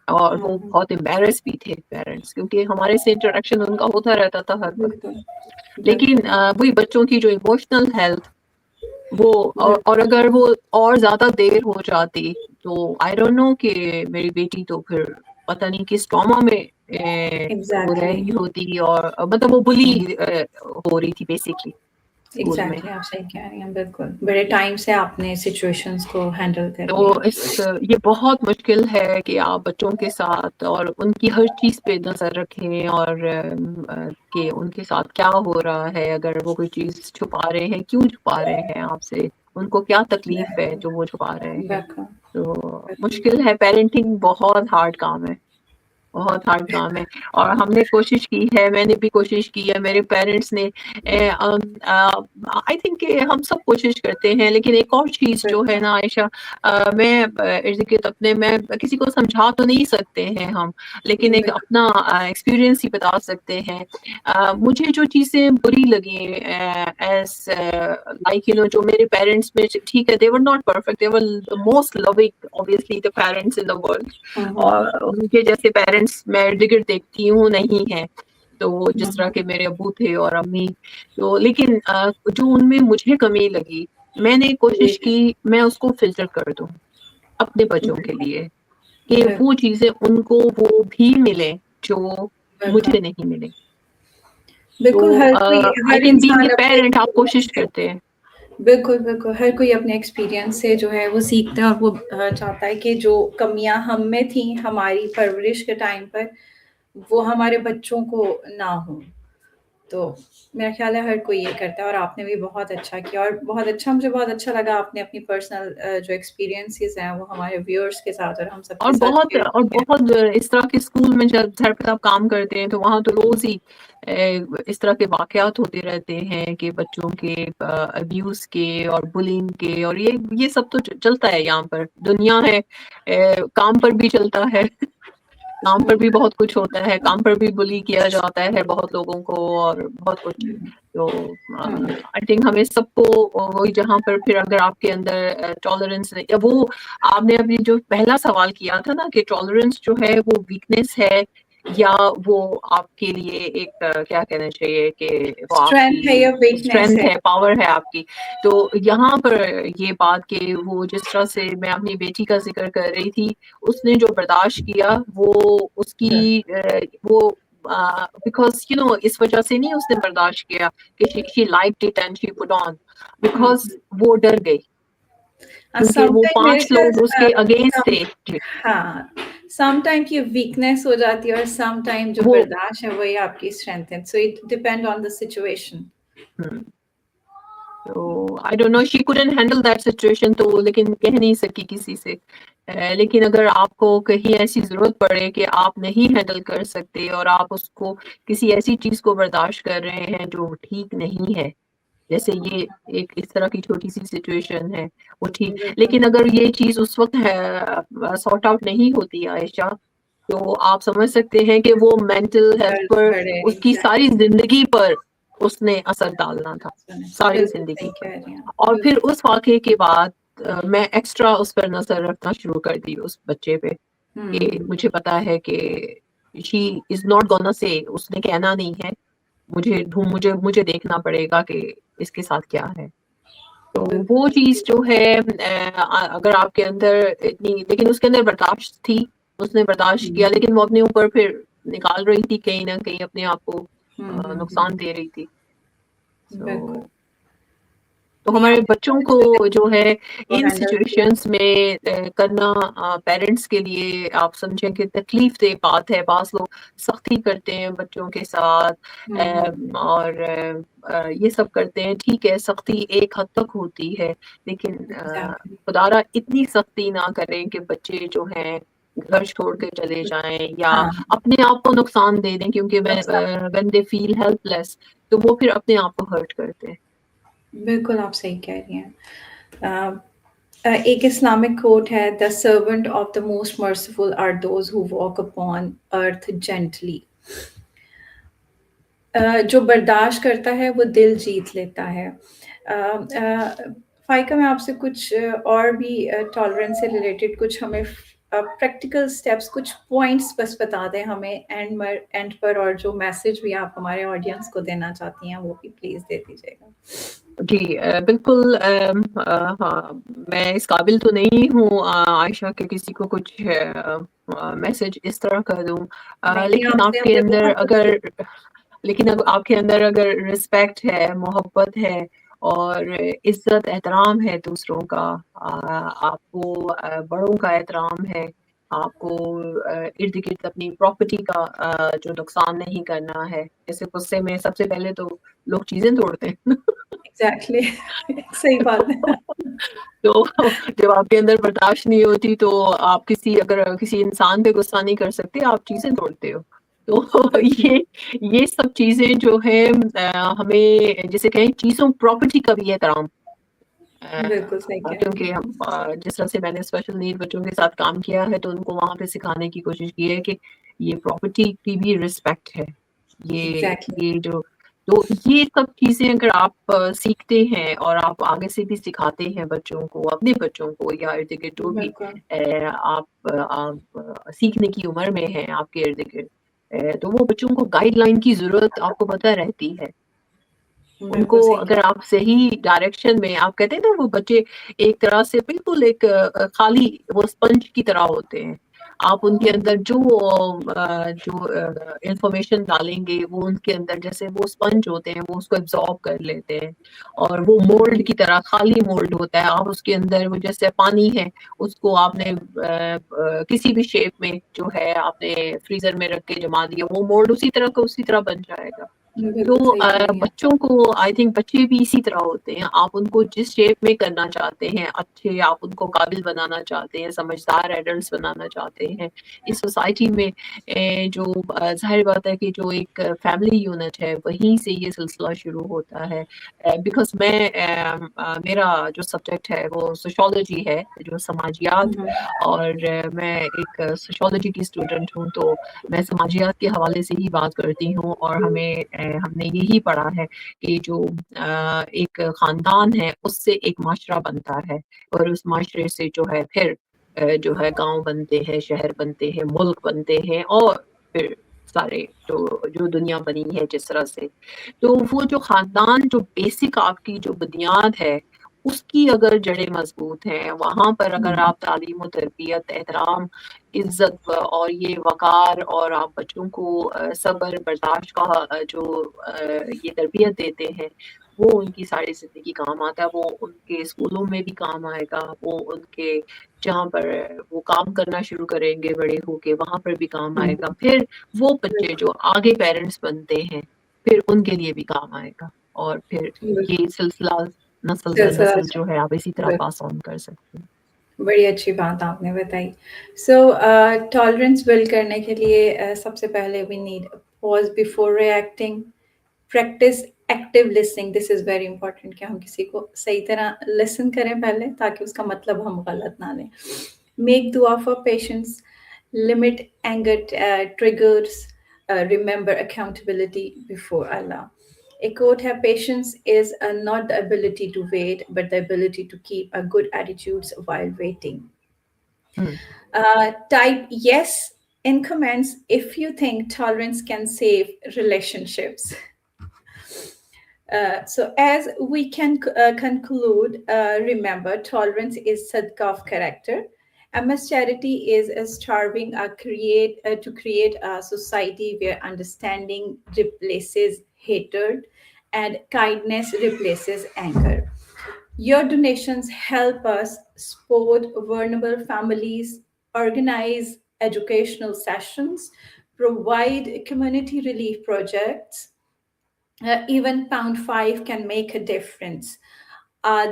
اور وہ بہت امبیرس بھی تھے پیرنٹس، کیونکہ ہمارے سے انٹریکشن ان کا ہوتا رہتا تھا ہر وقت. بالکل لیکن بالکل وہی بچوں کی جو ایموشنل ہیلتھ، وہ اور اگر وہ اور زیادہ دیر ہو جاتی تو آئی ڈونٹ نو کہ میری بیٹی تو پھر پتہ نہیں کس ٹراما میں وہ رہ ایگزیکٹلی رہی ہوتی، اور مطلب وہ بلی ہو رہی تھی بیسکلی اسکول میں. ایگزیکٹلی آپ صحیح کہہ رہی ہیں. بالکل بڑے ٹائم سے آپ نے سچویشنس کو ہینڈل کر تو لیا. یہ بہت مشکل ہے کہ آپ بچوں کے ساتھ اور ان کی ہر چیز پہ نظر رکھیں، اور کہ ان کے ساتھ کیا ہو رہا ہے، اگر وہ کوئی چیز چھپا رہے ہیں کیوں چھپا رہے ہیں آپ سے، ان کو کیا تکلیف ہے جو وہ چھپا رہے ہیں. بالکل تو مشکل ہے، پیرنٹنگ بہت ہارڈ کام ہے، بہت ہارڈ کام ہے. اور ہم نے کوشش کی ہے، میں نے بھی کوشش کی ہے، میرے پیرنٹس نے، آئی تھنک کہ ہم سب کوشش کرتے ہیں، لیکن ایک اور چیز جو ہے نا عائشہ، میں ارد گرد اپنے، میں کسی کو سمجھا تو نہیں سکتے ہیں ہم، لیکن ایک اپنا ایکسپیرئنس ہی بتا سکتے ہیں. مجھے جو چیزیں بری لگی ایز لائک جو میرے پیرنٹس میں، ٹھیک ہے، they were not perfect, they were the most loving obviously the parents in the world، اور ان کے جیسے پیرنٹس میں ارد گرد دیکھتی ہوں نہیں ہے، تو جس طرح کے میرے ابو تھے اور امی، تو لیکن جو ان میں مجھے کمی لگی، میں نے کوشش کی میں اس کو فلٹر کر دوں اپنے بچوں کے لیے، کہ وہ چیزیں ان کو وہ بھی ملے جو مجھے نہیں ملے. تو بالکل ہر کوئی، آئی ہر تھنک بینگ انسان اے اپنے پیرنٹ آپ ایکسپیرئنس کوشش سے، کرتے ہیں. بالکل بالکل ہر کوئی اپنے ایکسپیرئنس سے جو ہے وہ سیکھتا ہے، اور وہ چاہتا ہے کہ جو کمیاں ہم میں تھیں ہماری پرورش کے ٹائم پر، وہ ہمارے بچوں کو نہ ہوں. تو میرا خیال ہے ہر کوئی یہ کرتا ہے، اور آپ نے بھی بہت اچھا کیا، اور بہت اچھا، مجھے بہت اچھا لگا آپ نے اپنی پرسنل جو ایکسپیرینسز ہیں وہ ہمارے ویورس کے ساتھ اور ہم سب کے ساتھ شیئر کیے. بہت اس طرح کے اسکول میں جب گھر پہ آپ کام کرتے ہیں تو وہاں تو روز ہی اس طرح کے واقعات ہوتے رہتے ہیں کہ بچوں کے ابیوز کے اور بلنگ کے، اور یہ سب تو چلتا ہے یہاں پر، دنیا ہے، کام پر بھی چلتا ہے، کام پر بھی بہت کچھ ہوتا ہے، کام پر بھی بلی کیا جاتا ہے بہت لوگوں کو، اور بہت کچھ. تو آئی تھنک ہمیں سب کو وہی، جہاں پر پھر اگر آپ کے اندر ٹالرنس، وہ آپ نے ابھی جو پہلا سوال کیا تھا نا کہ ٹالرنس جو ہے وہ ویکنیس ہے یا وہ آپ کے لیے ایک کیا کہنا چاہیے کہ وہ آپ اسٹرینتھ کی ہے یا ویکنیس اسٹرینتھ ہے، پاور ہے آپ کی. تو یہاں پر یہ بات کہ وہ جس طرح سے میں اپنی بیٹی کا ذکر کر رہی تھی، اس نے جو برداشت کیا وہ اس کی وہ بیکاز اس وجہ سے نہیں اس نے برداشت کیا کہ she liked it and she put on، because وہ ڈر گئی کیونکہ وہ سم ٹائم میرے 5 لوگ اس کے اگینسٹ خیال، تھے. ہاں سم ٹائم کی ویکنیس ہو جاتی ہے، اور سم ٹائم جو وہ برداشت ہے وہی آپ کی اسٹرینتھ ہے. So it depend on the situation. تو I don't know she couldn't handle that situation، تو لیکن کہہ نہیں سکی کسی سے. لیکن اگر آپ کو کہیں ایسی ضرورت پڑے کہ آپ نہیں ہینڈل کر سکتے اور آپ اس کو کسی ایسی چیز کو برداشت کر رہے ہیں جو ٹھیک نہیں ہے، جیسے یہ ایک اس طرح کی چھوٹی سی سچویشن ہے وہ ٹھیک، لیکن اگر یہ چیز اس وقت سارٹ آؤٹ نہیں ہوتی عائشہ، تو آپ سمجھ سکتے ہیں کہ وہ مینٹل ہیلتھ پر، بڑے اس کی ساری زندگی پر اس نے اثر ڈالنا تھا، ساری بالکل زندگی صحیح پر. کہہ رہی ہیں. اور پھر اس واقعے کے بعد میں ایکسٹرا اس پر نظر رکھنا شروع کر دی اس بچے پہ، کہ مجھے پتا ہے کہ شی از ناٹ گونا سے، اس نے کہنا نہیں ہے، مجھے دیکھنا پڑے گا کہ اس کے ساتھ کیا ہے. تو وہ چیز جو ہے اگر آپ کے اندر اتنی، لیکن اس کے اندر برداشت تھی، اس نے برداشت کیا، لیکن وہ اپنے اوپر پھر نکال رہی تھی کہیں نہ کہیں، اپنے آپ کو نقصان دے رہی تھی. بالکل. تو نہیں ہمارے آپ نے بچوں بہت کو اچھے جو ہے کو ان ہینڈل کیا. سچویشنز میں کرنا پیرنٹس کے لیے آپ سمجھیں کہ تکلیف دہ بات ہے. بعض لوگ سختی کرتے ہیں بچوں کے ساتھ اور یہ سب کرتے ہیں، ٹھیک ہے سختی ایک حد تک ہوتی ہے، لیکن خدارا اتنی سختی نہ کریں کہ بچے جو ہیں گھر چھوڑ کے چلے جائیں یا ہاں اپنے آپ کو نقصان دے دیں، کیونکہ when they feel helpless تو وہ پھر اپنے آپ کو ہرٹ کرتے ہیں. بالکل آپ صحیح کہہ رہی ہیں. ایک اسلامک کوٹ ہے the servant of the most merciful are those who walk upon earth gently. جو برداشت کرتا ہے وہ دل جیت لیتا ہے. فائقہ میں آپ سے کچھ اور بھی ٹالرنس سے ریلیٹڈ کچھ ہمیں پریکٹیکل اسٹیپس کچھ پوائنٹس بس بتا دیں ہمیں اینڈ پر، اور جو میسج بھی آپ ہمارے آڈینس کو دینا چاہتی ہیں وہ بھی پلیز دے دیجیے گا. جی بالکل. ہاں میں اس قابل تو نہیں ہوں عائشہ کہ کسی کو کچھ میسج اس طرح کر دوں، نہیں، لیکن آپ سے آپ کے ہمیں اندر بہت اگر آپ کے اندر اگر رسپیکٹ ہے، محبت ہے اور عزت احترام ہے دوسروں کا، آپ کو بڑوں کا احترام ہے، آپ کو ارد گرد اپنی پراپرٹی کا جو نقصان نہیں کرنا ہے. جیسے غصے میں سب سے پہلے تو لوگ چیزیں توڑتے ہیں. ایگزیکٹلی صحیح بات ہے. تو جب آپ کے اندر برداشت نہیں ہوتی تو آپ اگر کسی انسان پہ غصہ نہیں کر سکتے، آپ چیزیں توڑتے ہو. تو یہ سب چیزیں جو ہے ہمیں جیسے کہیں چیزوں پراپرٹی کا بھی احترام، بالکل صحیح کہہ رہی کیونکہ ہم جس طرح سے میں نے اسپیشل نیڈ بچوں کے ساتھ کام کیا ہے تو ان کو وہاں پہ سکھانے کی کوشش کی ہے کہ یہ پراپرٹی کی بھی رسپیکٹ ہے. ایگزیکٹلی. یہ جو تو یہ سب چیزیں اگر آپ سیکھتے ہیں اور آپ آگے سے بھی سکھاتے ہیں بچوں کو، اپنے بچوں کو یا ارد گرد جو بھی بالکل آپ سیکھنے کی عمر میں ہیں آپ کے ارد گرد، تو وہ بچوں کو گائیڈ لائن کی ضرورت آپ کو پتہ رہتی ہے. ان کو بالکل صحیح اگر آپ صحیح ڈائریکشن میں، آپ کہتے ہیں نا وہ بچے ایک طرح سے بالکل ایک خالی وہ اسپنج کی طرح ہوتے ہیں. آپ ان کے اندر جو انفارمیشن ڈالیں گے وہ ان کے اندر جیسے وہ اسپنج ہوتے ہیں، وہ اس کو ایبزارب کر لیتے ہیں. اور وہ مولڈ کی طرح خالی مولڈ ہوتا ہے. آپ اس کے اندر وہ جیسے پانی ہے، اس کو آپ نے کسی بھی شیپ میں جو ہے آپ نے فریزر میں رکھ کے جما دیا، وہ مولڈ اسی طرح کا اسی طرح بن جائے گا. تو بالکل صحیح کہہ رہی ہیں. بچوں کو آئی تھنک بچے بھی اسی طرح ہوتے ہیں. آپ ان کو جس شیپ میں کرنا چاہتے ہیں اچھے، آپ ان کو قابل بنانا چاہتے ہیں، سمجھدار ایڈلٹس بنانا چاہتے ہیں اس سوسائٹی میں. جو ظاہر بات ہے کہ جو ایک فیملی یونٹ ہے وہیں سے یہ سلسلہ شروع ہوتا ہے. بیکاز میرا جو سبجیکٹ ہے وہ سوشالوجی ہے، جو سماجیات، اور میں ایک سوشالوجی کی اسٹوڈنٹ ہوں. تو میں سماجیات کے حوالے سے ہی بات کرتی ہوں، اور ہم نے یہی پڑھا ہے کہ جو ایک خاندان ہے اس سے ایک معاشرہ بنتا ہے، اور اس معاشرے سے جو ہے پھر جو ہے گاؤں بنتے ہیں، شہر بنتے ہیں، ملک بنتے ہیں، اور پھر سارے جو دنیا بنی ہے جس طرح سے. تو وہ جو خاندان، جو بیسک آپ کی جو بنیاد ہے، اس کی اگر جڑیں مضبوط ہیں، وہاں پر اگر آپ تعلیم و تربیت، احترام، عزت اور یہ وقار، اور آپ بچوں کو صبر برداشت کا جو یہ تربیت دیتے ہیں، وہ ان کی ساری زندگی کام آتا ہے. وہ ان کے اسکولوں میں بھی کام آئے گا، وہ ان کے جہاں پر وہ کام کرنا شروع کریں گے بڑے ہو کے وہاں پر بھی کام آئے گا. پھر وہ بچے جو آگے پیرنٹس بنتے ہیں پھر ان کے لیے بھی کام آئے گا، اور پھر یہ سلسلہ نسل در سلسلہ نسل جو ہے آپ اسی طرح پاس آن کر سکتے ہیں. بڑی اچھی بات آپ نے بتائی. سو ٹالرنس بلڈ کرنے کے لیے سب سے پہلے we need pause before reacting. Practice active listening. This is very important کہ ہم کسی کو صحیح طرح لسن کریں پہلے تاکہ اس کا مطلب ہم غلط نہ لیں. میک دعا for patience. Limit anger triggers. Remember accountability before Allah. A quote here: patience is not the ability to wait, but the ability to keep a good attitudes while waiting. Type yes in comments if you think tolerance can save relationships. So as we can conclude, remember tolerance is sadqa of character. MS Charity is striving to create a society where understanding replaces hatred and kindness replaces anger. Your donations help us support vulnerable families, organize educational sessions, provide community relief projects. Even £5 can make a difference.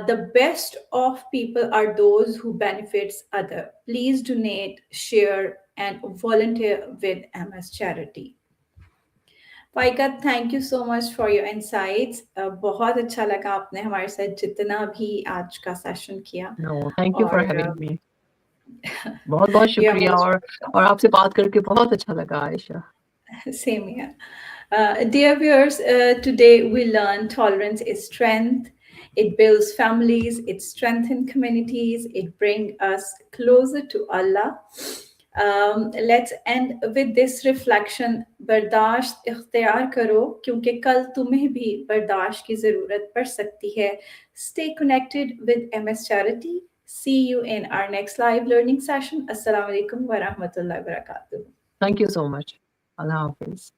The best of people are those who benefits other. Please donate, share, and volunteer with MS Charity. فائقہ thank you so much for your insights. بہت اچھا لگا آپ نے ہمارے ساتھ جتنا بھی آج کا سیشن کیا. No, thank you for اور having me. بہت بہت یو آر شکریہ اور آپ سے بات کر کے بہت اچھا لگا عائشہ. Same here. Dear viewers, today we learn tolerance is strength. It builds families, it strengthens communities, it brings us closer to Allah. Let's end with this reflection. برداشت اختیار کرو کیونکہ کل تمہیں بھی برداشت کی ضرورت پڑ سکتی ہے. Stay connected with MS Charity. See you in our next live learning session. Assalamu alaikum wa rahmatullahi wa barakatuh. Thank you so much. اللہ حافظ.